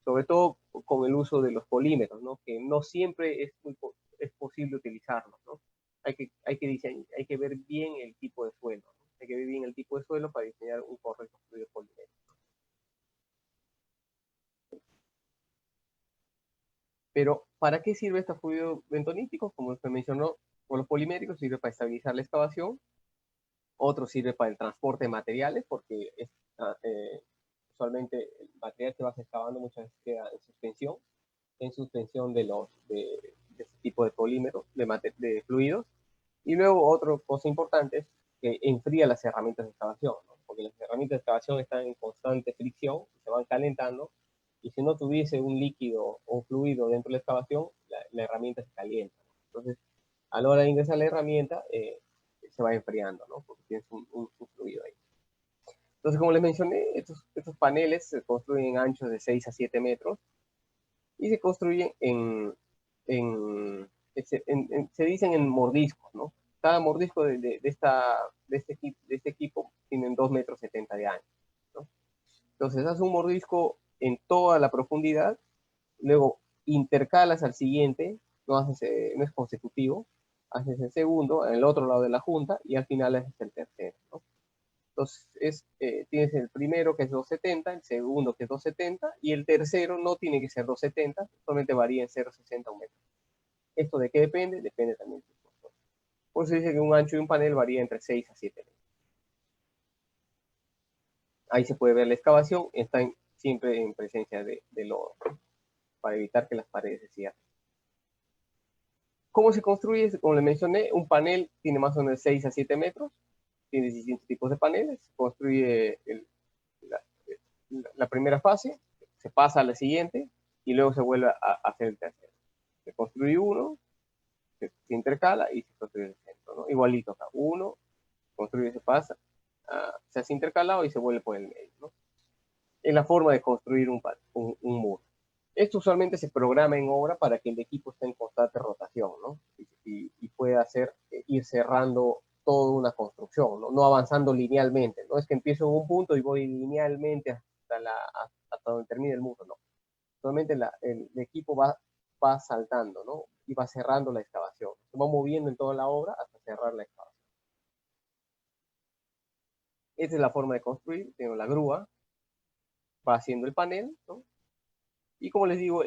Sobre todo con el uso de los polímeros, ¿no? Que no siempre es posible utilizarlos, ¿no? Hay que ver bien el tipo de suelo, ¿no? Hay que ver bien el tipo de suelo para diseñar un correcto fluido polimérico. Pero, ¿para qué sirve este fluido bentonítico? Como se mencionó, con los poliméricos sirve para estabilizar la excavación, otro sirve para el transporte de materiales, porque usualmente el material que vas excavando muchas veces queda en suspensión de este tipo tipo de polímeros, de fluidos. Y luego otra cosa importante es que enfría las herramientas de excavación, ¿no? Porque las herramientas de excavación están en constante fricción, se van calentando, y si no tuviese un líquido o un fluido dentro de la excavación, la herramienta se calienta, ¿no? Entonces, a la hora de ingresar la herramienta, se va enfriando, ¿no? Porque tienes un fluido ahí. Entonces, como les mencioné, estos paneles se construyen en anchos de 6 a 7 metros y se construyen en, se dicen en mordiscos, ¿no? Cada mordisco de este equipo tienen 2,70 metros de ancho, ¿no? Entonces, haces un mordisco en toda la profundidad, luego intercalas al siguiente, no es consecutivo, haces el segundo en el otro lado de la junta y al final haces el tercero, ¿no? Entonces, tienes el primero que es 2,70, el segundo que es 2,70 y el tercero no tiene que ser 2,70, solamente varía en 0,60 un metro. ¿Esto de qué depende? Depende también del constructor. Por eso dice que un ancho de un panel varía entre 6 a 7 metros. Ahí se puede ver la excavación, está siempre en presencia de lodo, ¿no? Para evitar que las paredes se cierren. ¿Cómo se construye? Como les mencioné, un panel tiene más o menos 6 a 7 metros, tiene distintos tipos de paneles, se construye la primera fase, se pasa a la siguiente y luego se vuelve a hacer el tercero. Se construye uno, se intercala y se construye el centro, ¿no? Igualito acá, uno, construye, se pasa, se hace intercalado y se vuelve por el medio, ¿no? Es la forma de construir un muro. Esto usualmente se programa en obra para que el equipo esté en constante rotación, ¿no? Y pueda hacer, ir cerrando toda una construcción, ¿no? No avanzando linealmente, no es que empiezo en un punto y voy linealmente hasta donde termine el muro, no. Solamente el equipo va saltando, ¿no? Y va cerrando la excavación. Se va moviendo en toda la obra hasta cerrar la excavación. Esta es la forma de construir. Tengo la grúa, va haciendo el panel, ¿no? Y como les digo,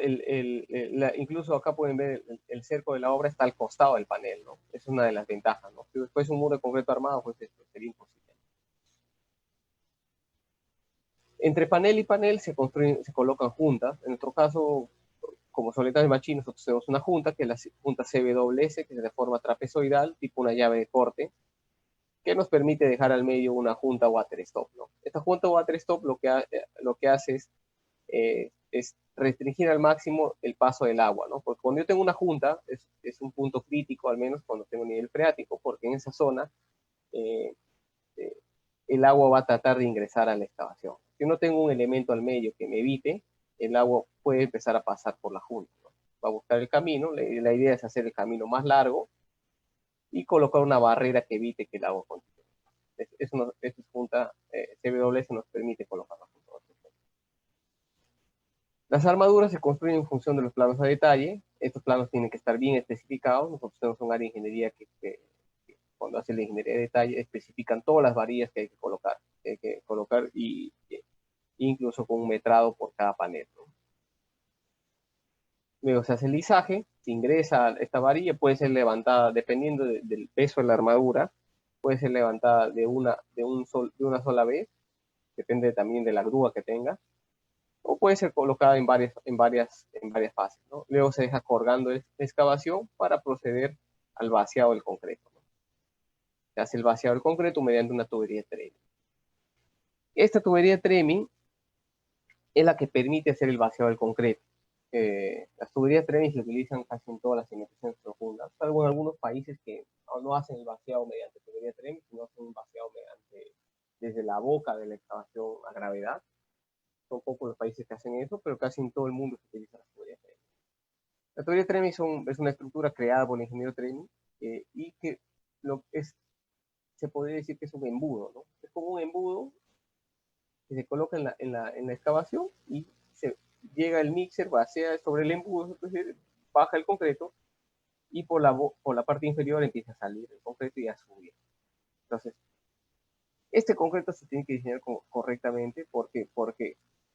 incluso acá pueden ver el cerco de la obra está al costado del panel, ¿no? Es una de las ventajas, ¿no? Si después un muro de concreto armado, pues esto sería imposible. Entre panel y panel se colocan juntas. En nuestro caso, como Solitario Machine, nosotros tenemos una junta, que es la junta CWS, que es de forma trapezoidal, tipo una llave de corte, que nos permite dejar al medio una junta water stop, ¿no? Esta junta water stop lo que hace es restringir al máximo el paso del agua, ¿no? Porque cuando yo tengo una junta, es un punto crítico, al menos cuando tengo nivel freático, porque en esa zona eh, eh, el agua va a tratar de ingresar a la excavación. Si no tengo un elemento al medio que me evite, el agua puede empezar a pasar por la junta, ¿no? Va a buscar el camino, la idea es hacer el camino más largo y colocar una barrera que evite que el agua continúe. Esta junta CWS nos permite colocar la junta. Las armaduras se construyen en función de los planos a detalle. Estos planos tienen que estar bien especificados. Nosotros tenemos un área de ingeniería que cuando hace la ingeniería de detalle especifican todas las varillas que hay que colocar y incluso con un metrado por cada panel, ¿no? Luego se hace el lizaje, se ingresa esta varilla, puede ser levantada dependiendo del peso de la armadura, puede ser levantada de una sola vez, depende también de la grúa que tenga, o puede ser colocada en varias fases, ¿no? Luego se deja colgando la excavación para proceder al vaciado del concreto, ¿no? Se hace el vaciado del concreto mediante una tubería de Treming. Esta tubería de Treming es la que permite hacer el vaciado del concreto. Las tuberías Treming se utilizan casi en todas las cimentaciones profundas, salvo en algunos países que no hacen el vaciado mediante tubería Treming, sino hacen un vaciado desde la boca de la excavación a gravedad. Son pocos los países que hacen eso, pero casi en todo el mundo se utiliza la tubería Treming. La tubería Treming es una estructura creada por el ingeniero Treming y que se podría decir que es un embudo, ¿no? Es como un embudo que se coloca en la excavación y llega el mixer, vacía sobre el embudo, entonces baja el concreto y por la parte inferior empieza a salir el concreto y a subir. Entonces, este concreto se tiene que diseñar correctamente porque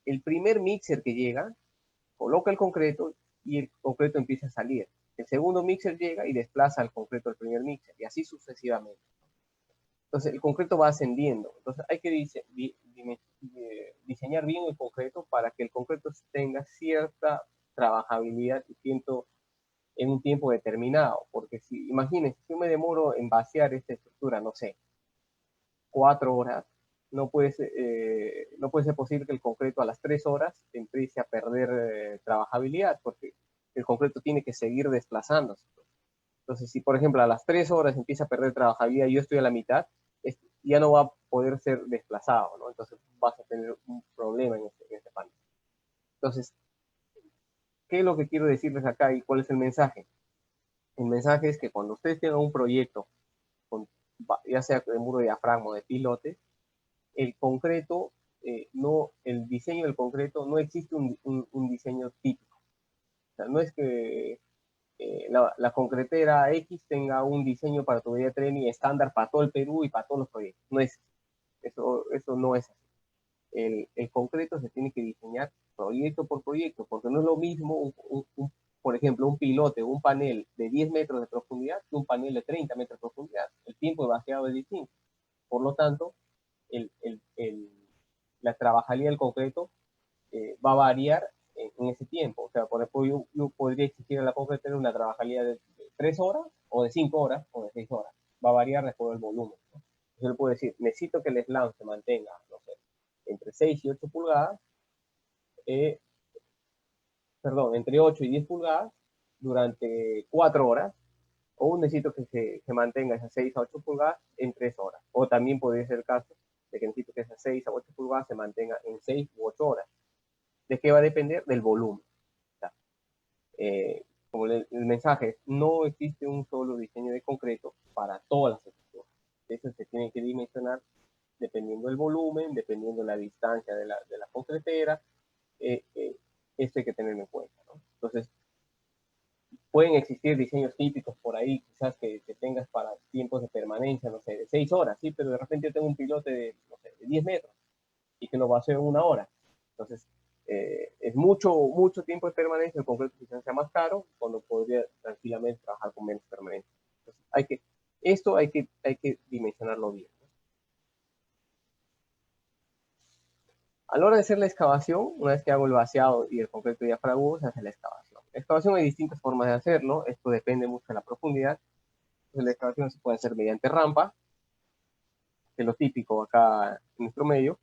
el primer mixer que llega coloca el concreto y el concreto empieza a salir. El segundo mixer llega y desplaza el concreto al primer mixer y así sucesivamente. Entonces el concreto va ascendiendo. Entonces hay que diseñar bien el concreto para que el concreto tenga cierta trabajabilidad y en un tiempo determinado, porque si, imagínense, si yo me demoro en vaciar esta estructura, no sé, 4 horas, no puede ser posible que el concreto a las 3 horas empiece a perder trabajabilidad, porque el concreto tiene que seguir desplazándose. Entonces, si por ejemplo a las 3 horas empieza a perder trabajabilidad y yo estoy a la mitad, ya no va a poder ser desplazado, ¿no? Entonces vas a tener un problema en este panel. Entonces, ¿qué es lo que quiero decirles acá y cuál es el mensaje? El mensaje es que cuando ustedes tengan un proyecto, con, ya sea de muro de diafragma o de pilote, el concreto, el diseño del concreto, no existe un diseño típico. O sea, no es que la concretera X tenga un diseño para tubería de tren y estándar para todo el Perú y para todos los proyectos. No es eso no es así. El concreto se tiene que diseñar proyecto por proyecto, porque no es lo mismo, por ejemplo, un pilote o un panel de 10 metros de profundidad que un panel de 30 metros de profundidad. El tiempo de vaciado es distinto. Por lo tanto, el, el, el, la trabajabilidad del concreto va a variar en ese tiempo. O sea, por ejemplo, yo podría exigir a la concretera una trabajabilidad de 3 horas, o de 5 horas, o de 6 horas. Va a variar de acuerdo al volumen, ¿no? Yo le puedo decir, necesito que el slam se mantenga, no sé, entre 6 y 8 pulgadas, eh, perdón, entre 8 y 10 pulgadas durante 4 horas, o necesito que se mantenga esas 6 a 8 pulgadas en 3 horas. O también podría ser el caso de que necesito que esas 6 a 8 pulgadas se mantenga en 6 u 8 horas. ¿De qué va a depender? Del volumen. O sea, como el mensaje es, no existe un solo diseño de concreto para todas las estructuras. Eso se tiene que dimensionar dependiendo del volumen, dependiendo de la distancia de la concretera. Esto hay que tenerlo en cuenta, ¿no? Entonces, pueden existir diseños típicos por ahí, quizás que tengas para tiempos de permanencia, no sé, de 6 horas, sí, pero de repente yo tengo un pilote de, no sé, de 10 metros y que lo vacío en 1 hora. Entonces, es mucho tiempo de permanencia, el concreto quizás sea más caro, cuando podría tranquilamente trabajar con menos permanencia. Entonces, esto hay que dimensionarlo bien, ¿no? A la hora de hacer la excavación, una vez que hago el vaciado y el concreto ya fragudo, se hace la excavación. La excavación hay distintas formas de hacerlo, esto depende mucho de la profundidad. Entonces, la excavación se puede hacer mediante rampa, que es lo típico acá en nuestro medio.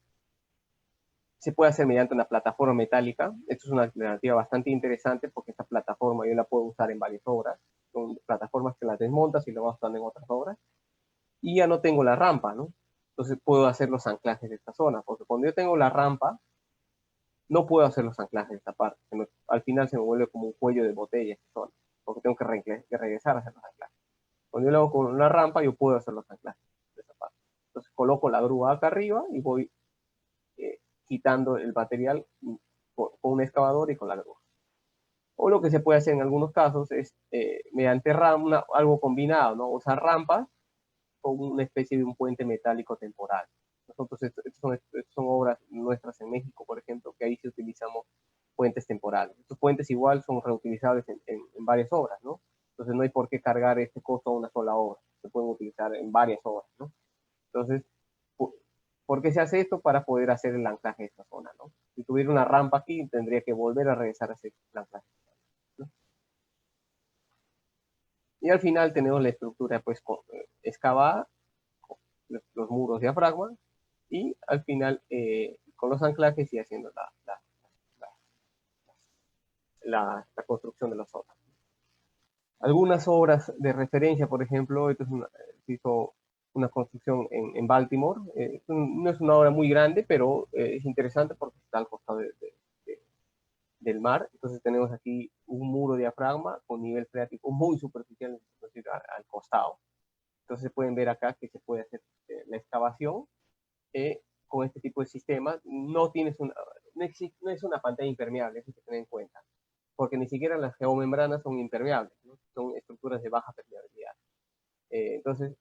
Se puede hacer mediante una plataforma metálica. Esto es una alternativa bastante interesante porque esta plataforma yo la puedo usar en varias obras. Son plataformas que las desmontas y las vas usando en otras obras. Y ya no tengo la rampa, ¿no? Entonces puedo hacer los anclajes de esta zona, porque cuando yo tengo la rampa, no puedo hacer los anclajes de esta parte. Al final se me vuelve como un cuello de botella esta zona, porque tengo que regresar a hacer los anclajes. Cuando yo lo hago con una rampa, yo puedo hacer los anclajes de esta parte. Entonces coloco la grúa acá arriba y voy quitando el material con un excavador y con la grúa. O lo que se puede hacer en algunos casos es mediante algo combinado, ¿no? Usar rampas con una especie de un puente metálico temporal. Nosotros, estas son obras nuestras en México, por ejemplo, que ahí sí utilizamos puentes temporales. Estos puentes igual son reutilizables en varias obras, ¿no? Entonces no hay por qué cargar este costo a una sola obra. Se pueden utilizar en varias obras, ¿no? Entonces, ¿por qué se hace esto? Para poder hacer el anclaje de esta zona, ¿no? Si tuviera una rampa aquí, tendría que volver a regresar a hacer el anclaje, ¿no? Y al final tenemos la estructura pues excavada, con los muros diafragma, y al final con los anclajes y haciendo la construcción de las obras. Algunas obras de referencia, por ejemplo, esto se hizo una construcción en Baltimore. No es una obra muy grande, pero es interesante porque está al costado del mar. Entonces tenemos aquí un muro diafragma con nivel freático muy superficial al costado. Entonces pueden ver acá que se puede hacer la excavación con este tipo de sistemas. No es una pantalla impermeable, eso hay que tener en cuenta, porque ni siquiera las geomembranas son impermeables, ¿no? Son estructuras de baja permeabilidad. Entonces,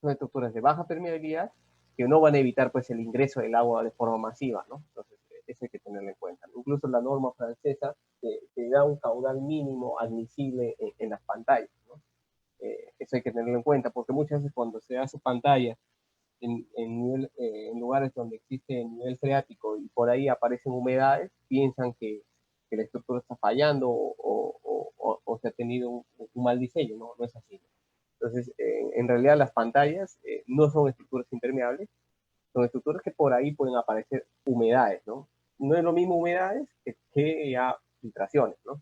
son estructuras de baja permeabilidad que no van a evitar pues el ingreso del agua de forma masiva, ¿no? Entonces, eso hay que tenerlo en cuenta. Incluso la norma francesa te da un caudal mínimo admisible en las pantallas, ¿no? Eso hay que tenerlo en cuenta, porque muchas veces cuando se hace pantalla en lugares donde existe nivel freático y por ahí aparecen humedades, piensan que que la estructura está fallando o se ha tenido un mal diseño, no, no es así. Entonces, en realidad las pantallas no son estructuras impermeables, son estructuras que por ahí pueden aparecer humedades, ¿no? No es lo mismo humedades que ya filtraciones, ¿no?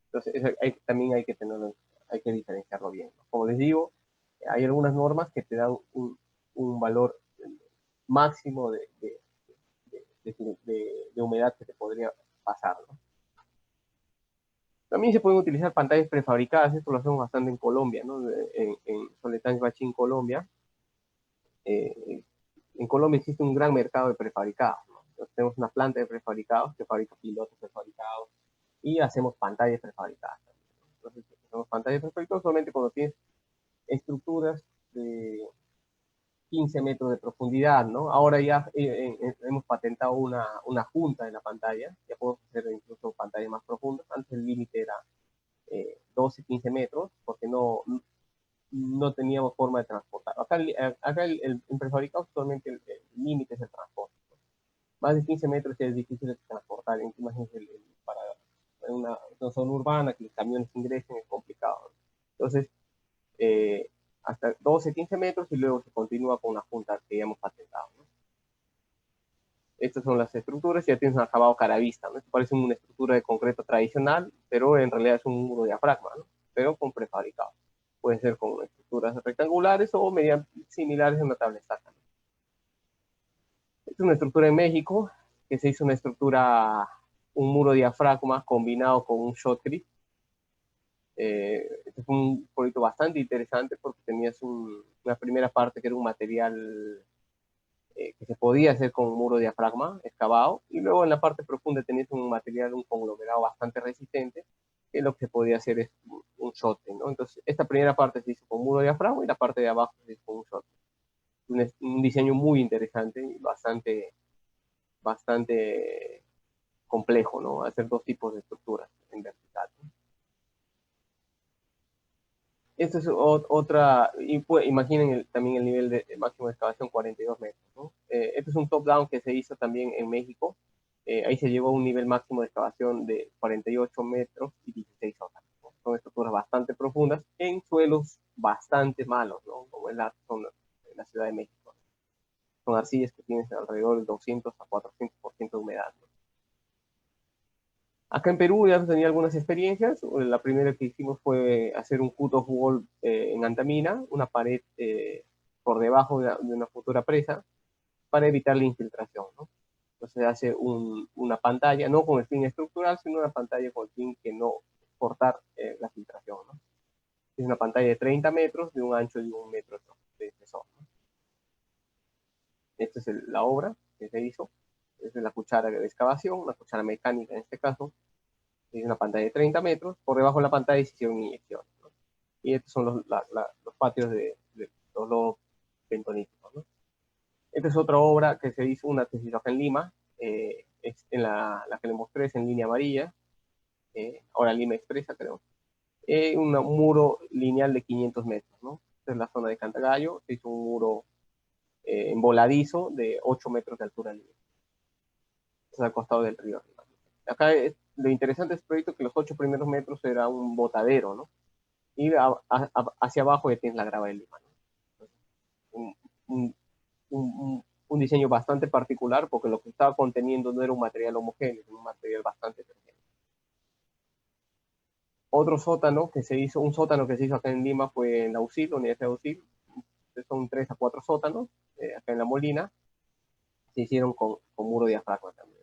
Entonces, eso también hay que tenerlo, hay que diferenciarlo bien, ¿no? Como les digo, hay algunas normas que te dan un valor máximo de humedad que te podría pasar, ¿no? También se pueden utilizar pantallas prefabricadas, esto lo hacemos bastante en Colombia, ¿no? En Soletanche Bachín, Colombia. En Colombia existe un gran mercado de prefabricados, ¿no? Entonces, tenemos una planta de prefabricados que fabrica pilotos prefabricados y hacemos pantallas prefabricadas también, ¿no? Entonces, hacemos pantallas prefabricadas solamente cuando tienes estructuras de 15 metros de profundidad, ¿no? Ahora ya hemos patentado una junta en la pantalla, ya podemos hacer incluso pantallas más profundas. Antes el límite era 12, 15 metros, porque no teníamos forma de transportar. Acá el prefabricado actualmente el límite es el transporte. Más de 15 metros ya es difícil de transportar. Imagínense, para una zona urbana, que los camiones ingresen, es complicado, ¿no? Entonces, hasta 12, 15 metros y luego se continúa con una junta que ya hemos patentado, ¿no? Estas son las estructuras, ya tienes un acabado caravista, ¿no? Esto parece una estructura de concreto tradicional, pero en realidad es un muro de diafragma, ¿no? Pero con prefabricado. Puede ser con estructuras rectangulares o mediante similares en una tabla estaca, ¿no? Esta es una estructura en México, que se hizo una estructura, un muro diafragma combinado con un shotcrete. Este fue un proyecto bastante interesante porque tenías una primera parte que era un material que se podía hacer con un muro diafragma excavado, y luego en la parte profunda tenías un material, un conglomerado bastante resistente, que lo que se podía hacer es un shotcrete, ¿no? Entonces, esta primera parte se hizo con muro diafragma y la parte de abajo se hizo con un shotcrete. Un diseño muy interesante y bastante complejo, ¿no? Hacer dos tipos de estructuras en vertical, ¿no? Esto es otra, imaginen también el nivel de máximo de excavación, 42 metros, ¿no? Este es un top-down que se hizo también en México. Ahí se llegó a un nivel máximo de excavación de 48 metros y 16 sótanos, ¿no? Son estructuras bastante profundas en suelos bastante malos, ¿no? Como en la Ciudad de México. Son arcillas que tienen alrededor de 200 a 400% de humedad, ¿no? Acá en Perú ya tenía algunas experiencias. La primera que hicimos fue hacer un cut-off wall en Antamina, una pared por debajo de una futura presa, para evitar la infiltración, ¿no? Entonces hace una pantalla, no con el fin estructural, sino una pantalla con el fin que no cortar la filtración, ¿no? Es una pantalla de 30 metros, de un ancho de 1 metro de espesor, ¿no? Esta es la obra que se hizo. Esta es la cuchara de excavación, una cuchara mecánica en este caso. Es una pantalla de 30 metros, por debajo de la pantalla se hicieron inyecciones, ¿no? Y estos son los patios de los lobos bentoníticos, ¿no? Esta es otra obra que se hizo, una que se hizo acá en Lima, es en la que le mostré, es en línea amarilla, ahora Lima Expresa, creo. Un muro lineal de 500 metros, ¿no? Esta es la zona de Cantagallo, se hizo un muro emboladizo de 8 metros de altura libre. Es al costado del río. Acá lo interesante de este proyecto es que los 8 primeros metros era un botadero, ¿no? Y hacia abajo ya tienes la grava de Lima, ¿no? Un, un diseño bastante particular porque lo que estaba conteniendo no era un material homogéneo, era un material bastante heterogéneo. Otro sótano que se hizo, un sótano que se hizo acá en Lima fue en la UCIL, la Universidad de UCIL. Son 3 a 4 sótanos, acá en La Molina, se hicieron con muro diafragma también.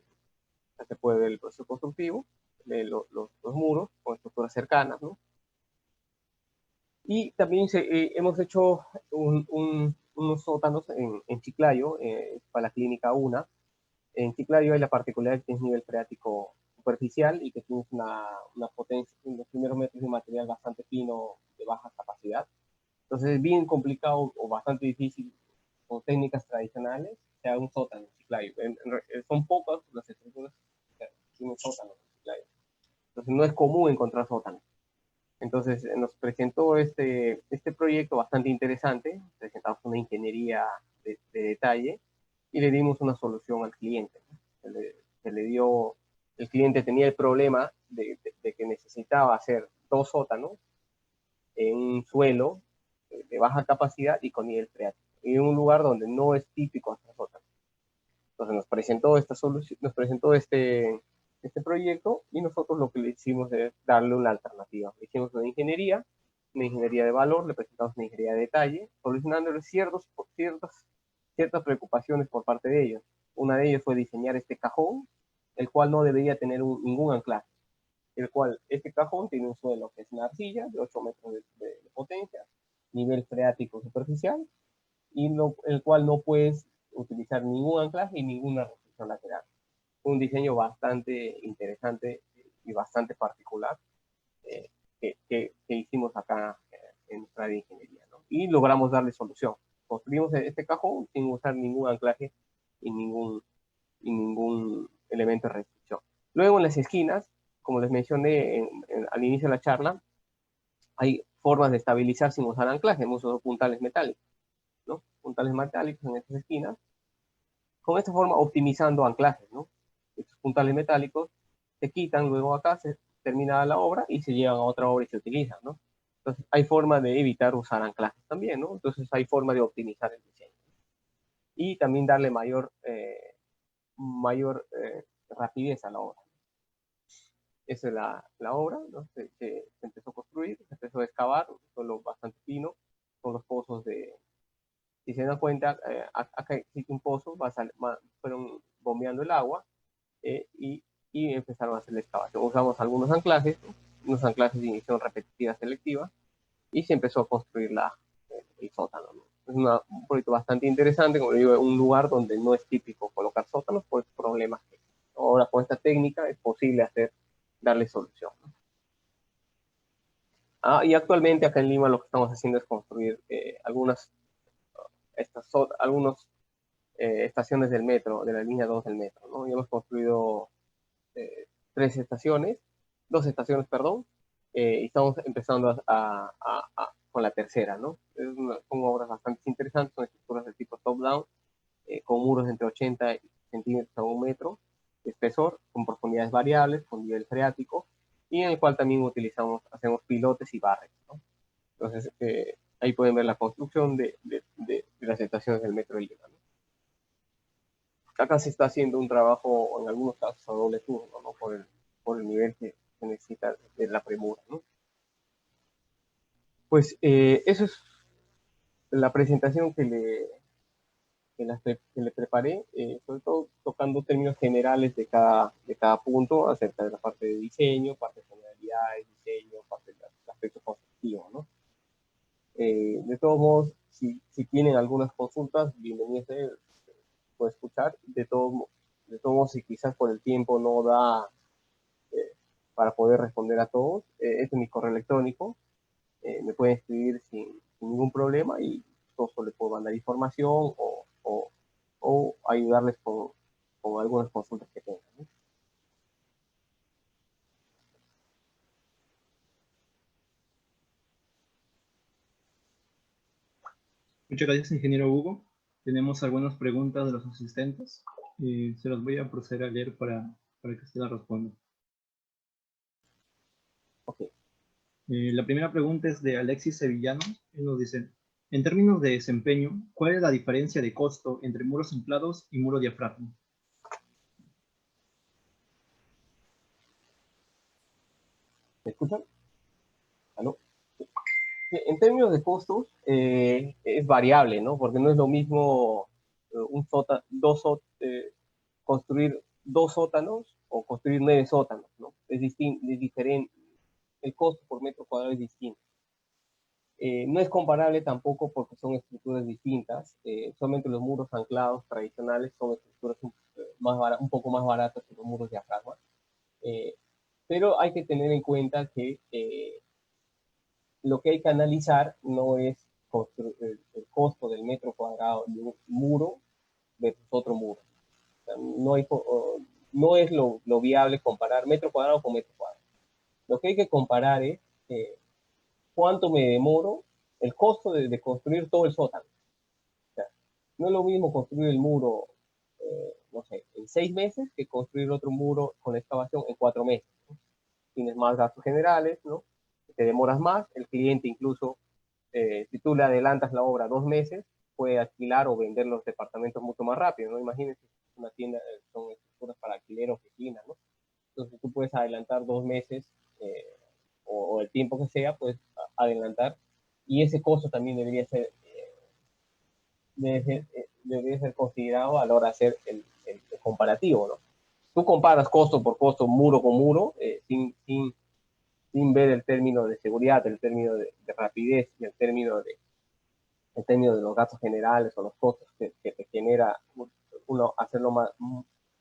Acá se puede ver el proceso constructivo, los muros con estructuras cercanas, ¿no? Y también hemos hecho unos sótanos en Chiclayo, para la clínica UNA. En Chiclayo hay la particularidad que tienes nivel freático superficial y que tienes una potencia en los primeros metros de un material bastante fino, de baja capacidad. Entonces es bien complicado o bastante difícil con técnicas tradicionales que haga un sótano en Chiclayo. Son pocas las estructuras que tienen sótanos en Chiclayo. Entonces no es común encontrar sótanos. Entonces nos presentó este proyecto bastante interesante, presentamos una ingeniería de detalle y le dimos una solución al cliente, ¿no? Se le dio el cliente tenía el problema de que necesitaba hacer 2 sótanos en un suelo de baja capacidad y con nivel freático, y en un lugar donde no es típico hacer sótanos. Entonces nos presentó esta solución, nos presentó este proyecto, y nosotros lo que le hicimos es darle una alternativa. Le hicimos una ingeniería de valor, le presentamos una ingeniería de detalle, solucionándole ciertas preocupaciones por parte de ellos. Una de ellas fue diseñar este cajón, el cual no debería tener ningún anclaje, el cual este cajón tiene un suelo que es una arcilla de 8 metros de potencia, nivel freático superficial, y el cual no puedes utilizar ningún anclaje y ninguna restricción lateral. Un diseño bastante interesante y bastante particular que hicimos acá en nuestra área de ingeniería, ¿no? Y logramos darle solución. Construimos este cajón sin usar ningún anclaje y ningún elemento de restricción. Luego en las esquinas, como les mencioné al inicio de la charla, hay formas de estabilizar sin usar anclaje. Hemos usado puntales metálicos, ¿no? Puntales metálicos en estas esquinas. Con esta forma optimizando anclajes, ¿no? Estos puntales metálicos se quitan, luego acá se termina la obra y se llevan a otra obra y se utilizan, ¿no? Entonces hay forma de evitar usar anclajes también, ¿no? Entonces hay forma de optimizar el diseño. Y también darle mayor rapidez a la obra. Esa es la obra, ¿no? Se empezó a construir, se empezó a excavar, solo bastante fino, con los pozos si se dan cuenta, acá existe un pozo, fueron bombeando el agua y empezaron a hacer la excavación. Usamos algunos anclajes, ¿no? Unos anclajes de inyección repetitiva selectiva, y se empezó a construir el sótano, ¿no? Es un proyecto bastante interesante, como digo, un lugar donde no es típico colocar sótanos por problemas que ahora con esta técnica es posible darle solución, ¿no? Y actualmente acá en Lima lo que estamos haciendo es construir algunas estaciones del metro, de la línea 2 del metro, ¿no? Ya hemos construido 2 estaciones, perdón, y estamos empezando con la tercera, ¿no? Son obras bastante interesantes, son estructuras de tipo top-down, con muros entre 80 centímetros a 1 metro de espesor, con profundidades variables, con nivel freático, y en el cual también hacemos pilotes y barres, ¿no? Entonces, ahí pueden ver la construcción de las estaciones del metro de Lima, ¿no? Acá se está haciendo un trabajo, en algunos casos, a doble turno, ¿no? Por el nivel que se necesita de la premura, ¿no? Pues eso es la presentación que le preparé, sobre todo tocando términos generales de cada punto, acerca de la parte de diseño, parte de generalidades, diseño, parte del aspecto constructivo, ¿no? De todos modos, si tienen algunas consultas, bienvenidos puede escuchar. De todos modos, si quizás por el tiempo no da para poder responder a todos, este es mi correo electrónico, me pueden escribir sin ningún problema, y todo les puedo mandar información o ayudarles con algunas consultas que tengan, ¿no? Muchas gracias, ingeniero Hugo. Tenemos algunas preguntas de los asistentes y se los voy a proceder a leer para que usted las responda. Okay. La primera pregunta es de Alexis Sevillano. Él nos dice, en términos de desempeño, ¿cuál es la diferencia de costo entre muros inflados y muro diafragma? ¿Me escuchan? ¿Aló? En términos de costos, es variable, ¿no? Porque no es lo mismo construir 2 sótanos o construir 9 sótanos, ¿no? Es diferente, el costo por metro cuadrado es distinto. No es comparable tampoco porque son estructuras distintas. Solamente los muros anclados tradicionales son estructuras un poco más baratas que los muros diafragma. Pero hay que tener en cuenta que lo que hay que analizar no es el costo del metro cuadrado de un muro versus otro muro. O sea, no es lo viable comparar metro cuadrado con metro cuadrado. Lo que hay que comparar es cuánto me demoro, el costo de construir todo el sótano. O sea, no es lo mismo construir el muro no sé, en 6 meses que construir otro muro con excavación en 4 meses, ¿no? Tienes más gastos generales, ¿no? Te demoras más, el cliente incluso, si tú le adelantas la obra 2 meses, puede alquilar o vender los departamentos mucho más rápido, ¿no? Imagínense, una tienda, son estructuras para alquiler, oficina, ¿no? Entonces tú puedes adelantar 2 meses o el tiempo que sea, puedes adelantar, y ese costo también debería ser considerado a la hora de hacer el comparativo, ¿no? Tú comparas costo por costo, muro con muro, sin ver el término de seguridad, el término de rapidez y el término de los gastos generales o los costos que te genera uno hacerlo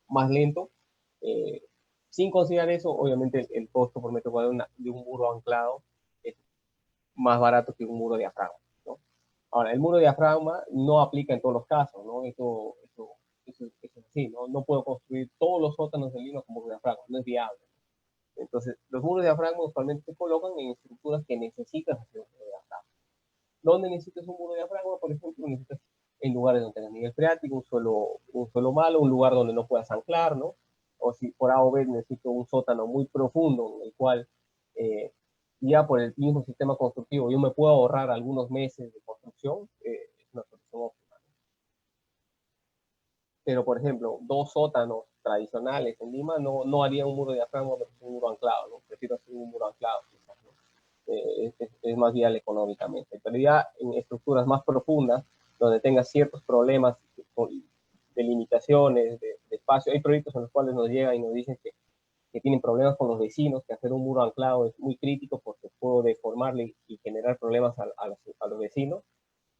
más lento. Eh, Sin considerar eso, obviamente el costo por metro cuadrado de un muro anclado es más barato que un muro de diafragma, ¿no? Ahora, el muro de diafragma no aplica en todos los casos, ¿no? Eso es así, ¿no? No puedo construir todos los sótanos de Lima con muro de diafragma, no es viable. Entonces, los muros de diafragma usualmente se colocan en estructuras que necesitas hacer un muro de diafragma. ¿Dónde necesitas un muro de diafragma? Por ejemplo, necesitas en lugares donde tengas nivel freático, un suelo malo, un lugar donde no puedas anclar, ¿no? O si por A o B necesito un sótano muy profundo en el cual ya por el mismo sistema constructivo yo me puedo ahorrar algunos meses de construcción, es una solución óptima. Pero, por ejemplo, 2 sótanos tradicionales en Lima no haría un muro de diafragma, pero un muro anclado, ¿no? Prefiero hacer un muro anclado, quizás, ¿no? Es más viable económicamente. Pero ya en estructuras más profundas, donde tengas ciertos problemas de limitaciones, de espacio, hay proyectos en los cuales nos llegan y nos dicen que tienen problemas con los vecinos, que hacer un muro anclado es muy crítico porque puedo deformarle y generar problemas a los vecinos.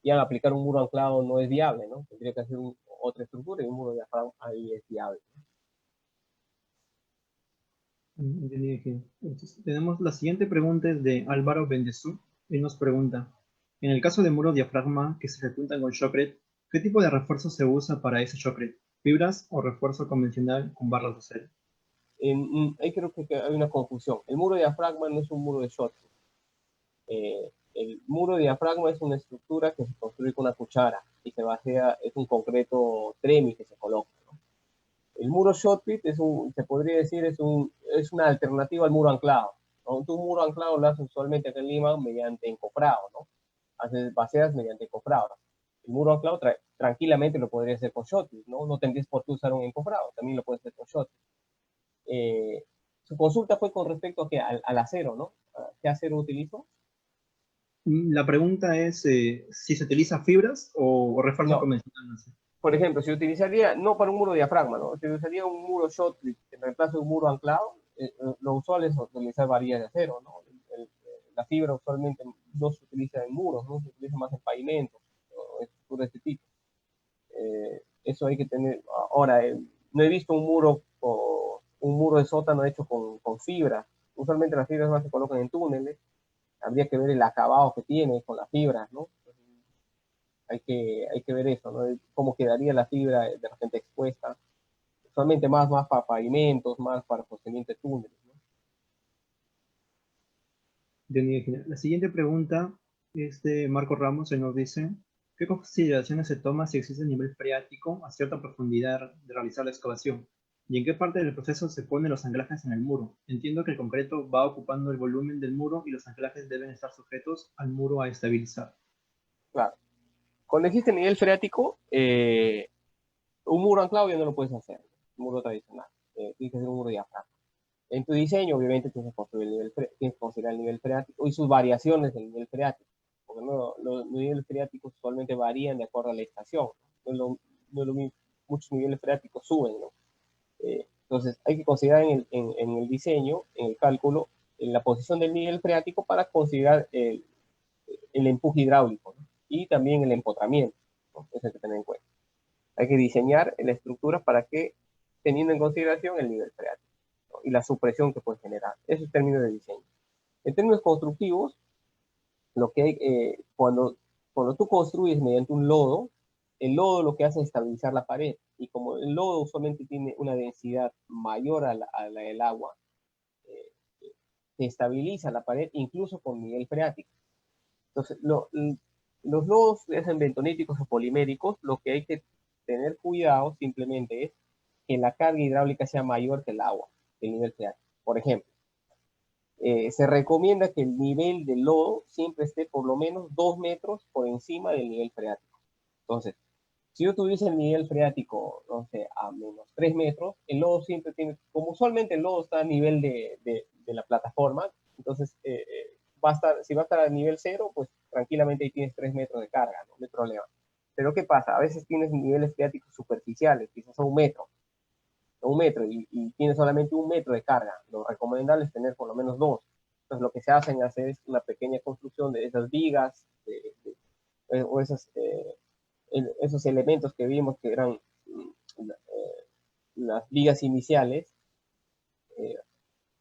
Y al aplicar un muro anclado no es viable, ¿no? Tendría que hacer otra estructura y un muro de diafragma ahí es viable. Entendí que- Entonces, tenemos la siguiente pregunta es de Álvaro Bendezú. Él nos pregunta, en el caso de muros diafragma que se ejecutan con shotcrete, ¿qué tipo de refuerzo se usa para ese shotcrete? ¿Fibras o refuerzo convencional con barras de acero? Ahí creo que hay una confusión. El muro de diafragma no es un muro de shot. El muro de diafragma es una estructura que se construye con una cuchara y es un concreto tremi que se coloca, ¿no? El muro shotcrete se podría decir, es una alternativa al muro anclado, ¿no? Tu muro anclado lo haces usualmente acá en Lima mediante encofrado, ¿no? Haces baseas mediante encofrado. El muro anclado tranquilamente lo podría hacer con shotcrete, ¿no? No tendrías por qué usar un encofrado, también lo puedes hacer con shotcrete. Su consulta fue con respecto a al acero, ¿no? ¿Qué acero utilizo? La pregunta es si se utiliza fibras o refuerzo No, convencional. No sé. por ejemplo, si utilizaría, no para un muro diafragma, ¿no? Si utilizaría un muro shotcrete en reemplazo de un muro anclado, lo usual es utilizar varillas de acero, ¿no? La fibra usualmente no se utiliza en muros, ¿no? Se utiliza más en pavimentos o estructuras de este tipo. Eso hay que tener. Ahora, no he visto un muro de sótano hecho con fibra. Usualmente las fibras más se colocan en túneles. Habría que ver el acabado que tiene con las fibras, ¿no? Hay que ver eso, ¿no? Cómo quedaría la fibra de repente expuesta. Usualmente más para pavimentos, más para sostenimiento de túneles, ¿no? La siguiente pregunta es de Marco Ramos. Él nos dice, ¿qué consideraciones se toma si existe nivel freático a cierta profundidad de realizar la excavación? ¿Y en qué parte del proceso se ponen los anclajes en el muro? Entiendo que el concreto va ocupando el volumen del muro y los anclajes deben estar sujetos al muro a estabilizar. Claro. Cuando existe nivel freático, un muro anclado ya no lo puedes hacer, un muro tradicional. Tienes que hacer un muro diafragma. En tu diseño, obviamente, tienes que construir tienes que considerar el nivel freático y sus variaciones del nivel freático. Porque no, los niveles freáticos usualmente varían de acuerdo a la estación. No es no es lo mismo, muchos niveles freáticos suben, ¿no? Entonces, hay que considerar en el diseño, en el cálculo, en la posición del nivel freático para considerar el empuje hidráulico, ¿no? Y también el empotramiento, ¿no? Eso hay que tener en cuenta. Hay que diseñar la estructura para que, teniendo en consideración el nivel freático, ¿no? Y la supresión que puede generar. Eso es término de diseño. En términos constructivos, lo que hay, cuando tú construyes mediante un lodo, el lodo lo que hace es estabilizar la pared. Y como el lodo usualmente tiene una densidad mayor a la del agua, eh, se estabiliza la pared incluso con nivel freático. Entonces, los lodos, ya sean bentoníticos o poliméricos, lo que hay que tener cuidado simplemente es que la carga hidráulica sea mayor que el agua, el nivel freático. Por ejemplo, se recomienda que el nivel del lodo siempre esté por lo menos 2 metros por encima del nivel freático. Entonces, si yo tuviese el nivel freático, no sé, a menos 3 metros, el lodo siempre tiene, como usualmente el lodo está a nivel de la plataforma, entonces va a estar, si va a estar a nivel cero, pues tranquilamente ahí tienes 3 metros de carga, no hay problema. Pero ¿qué pasa? A veces tienes niveles freáticos superficiales, quizás a 1 metro, y tienes solamente 1 metro de carga. Lo recomendable es tener por lo menos 2. Entonces lo que se hacen es una pequeña construcción de esas vigas o esos elementos que vimos que eran las vigas iniciales. eh,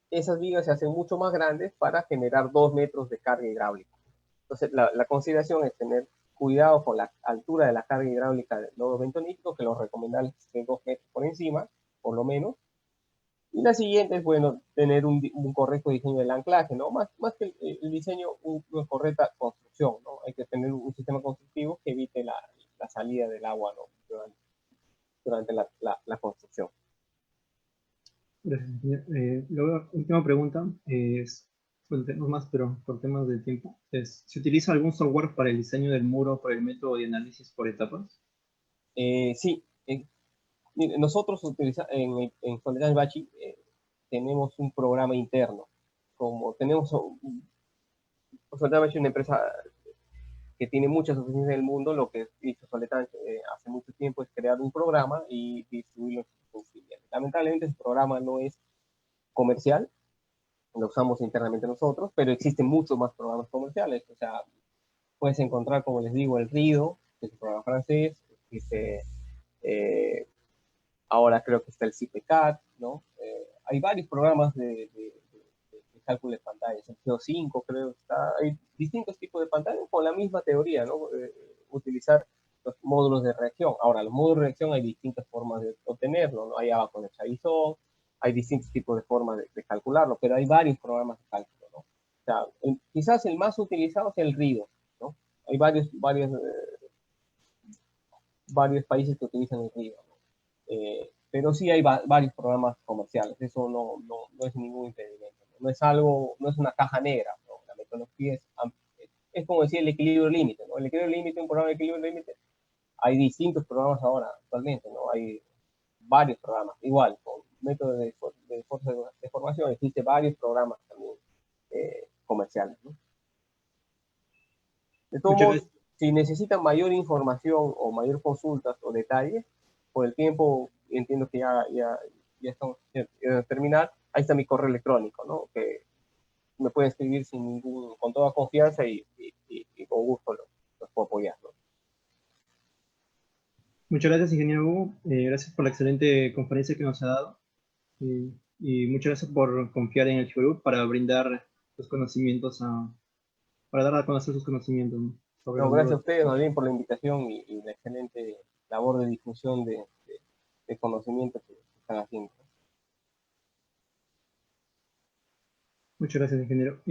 Esas vigas se hacen mucho más grandes para generar 2 metros de carga hidráulica. Entonces la consideración es tener cuidado con la altura de la carga hidráulica del lodo bentonítico, que lo recomendable es de 2 metros por encima, por lo menos. Y la siguiente es, bueno, tener un correcto diseño del anclaje, ¿no? Más que el diseño, una correcta construcción, ¿no? Hay que tener un sistema constructivo que evite la salida del agua, ¿no? Durante la construcción. Gracias, ingeniero. Luego, última pregunta, es, bueno, tenemos más, pero por temas de tiempo, ¿se utiliza algún software para el diseño del muro por el método de análisis por etapas? Sí, mire, nosotros en Soledad Bachi tenemos un programa interno. Como tenemos, Soledad Bachi es una empresa que tiene muchas oficinas en el mundo, lo que hizo Soledad hace mucho tiempo es crear un programa y distribuirlo en sus filiales. Lamentablemente ese programa no es comercial, lo usamos internamente nosotros, pero existen muchos más programas comerciales. O sea, puedes encontrar, como les digo, el Rido, que es un programa francés, existe, eh, ahora creo que está el CIPECAT, ¿no? Hay varios programas de cálculo de pantallas, el CO5 creo que está, hay distintos tipos de pantallas con la misma teoría, ¿no? Utilizar los módulos de reacción. Ahora, los módulos de reacción hay distintas formas de obtenerlo, ¿no? Hay abajo de Chavizón, hay distintos tipos de formas de calcularlo, pero hay varios programas de cálculo, ¿no? O sea, quizás el más utilizado es el RIDO, ¿no? Hay varios países que utilizan el RIDO, ¿no? Pero sí hay varios programas comerciales, eso no es ningún impedimento, ¿no? No es una caja negra, ¿no? La metodología es como decir el equilibrio límite, ¿no? El equilibrio límite, un programa de equilibrio límite, hay distintos programas ahora, actualmente, ¿no? Hay varios programas, igual, con métodos de fuerza de formación, existe varios programas también comerciales, ¿no? De todos Muchas modos, gracias. si necesitan mayor información o mayor consultas o detalles, por el tiempo, entiendo que ya estamos a terminar, ahí está mi correo electrónico, ¿no? Que me pueden escribir con toda confianza y con gusto los puedo apoyar, ¿no? Muchas gracias, ingeniero Hugo. Gracias por la excelente conferencia que nos ha dado. Y muchas gracias por confiar en el Chorub para brindar sus conocimientos para dar a conocer sus conocimientos, ¿no? Sobre No, los gracias a muros. ustedes, más bien, por la invitación y la excelente labor de difusión de conocimiento que están haciendo. Muchas gracias, ingeniero.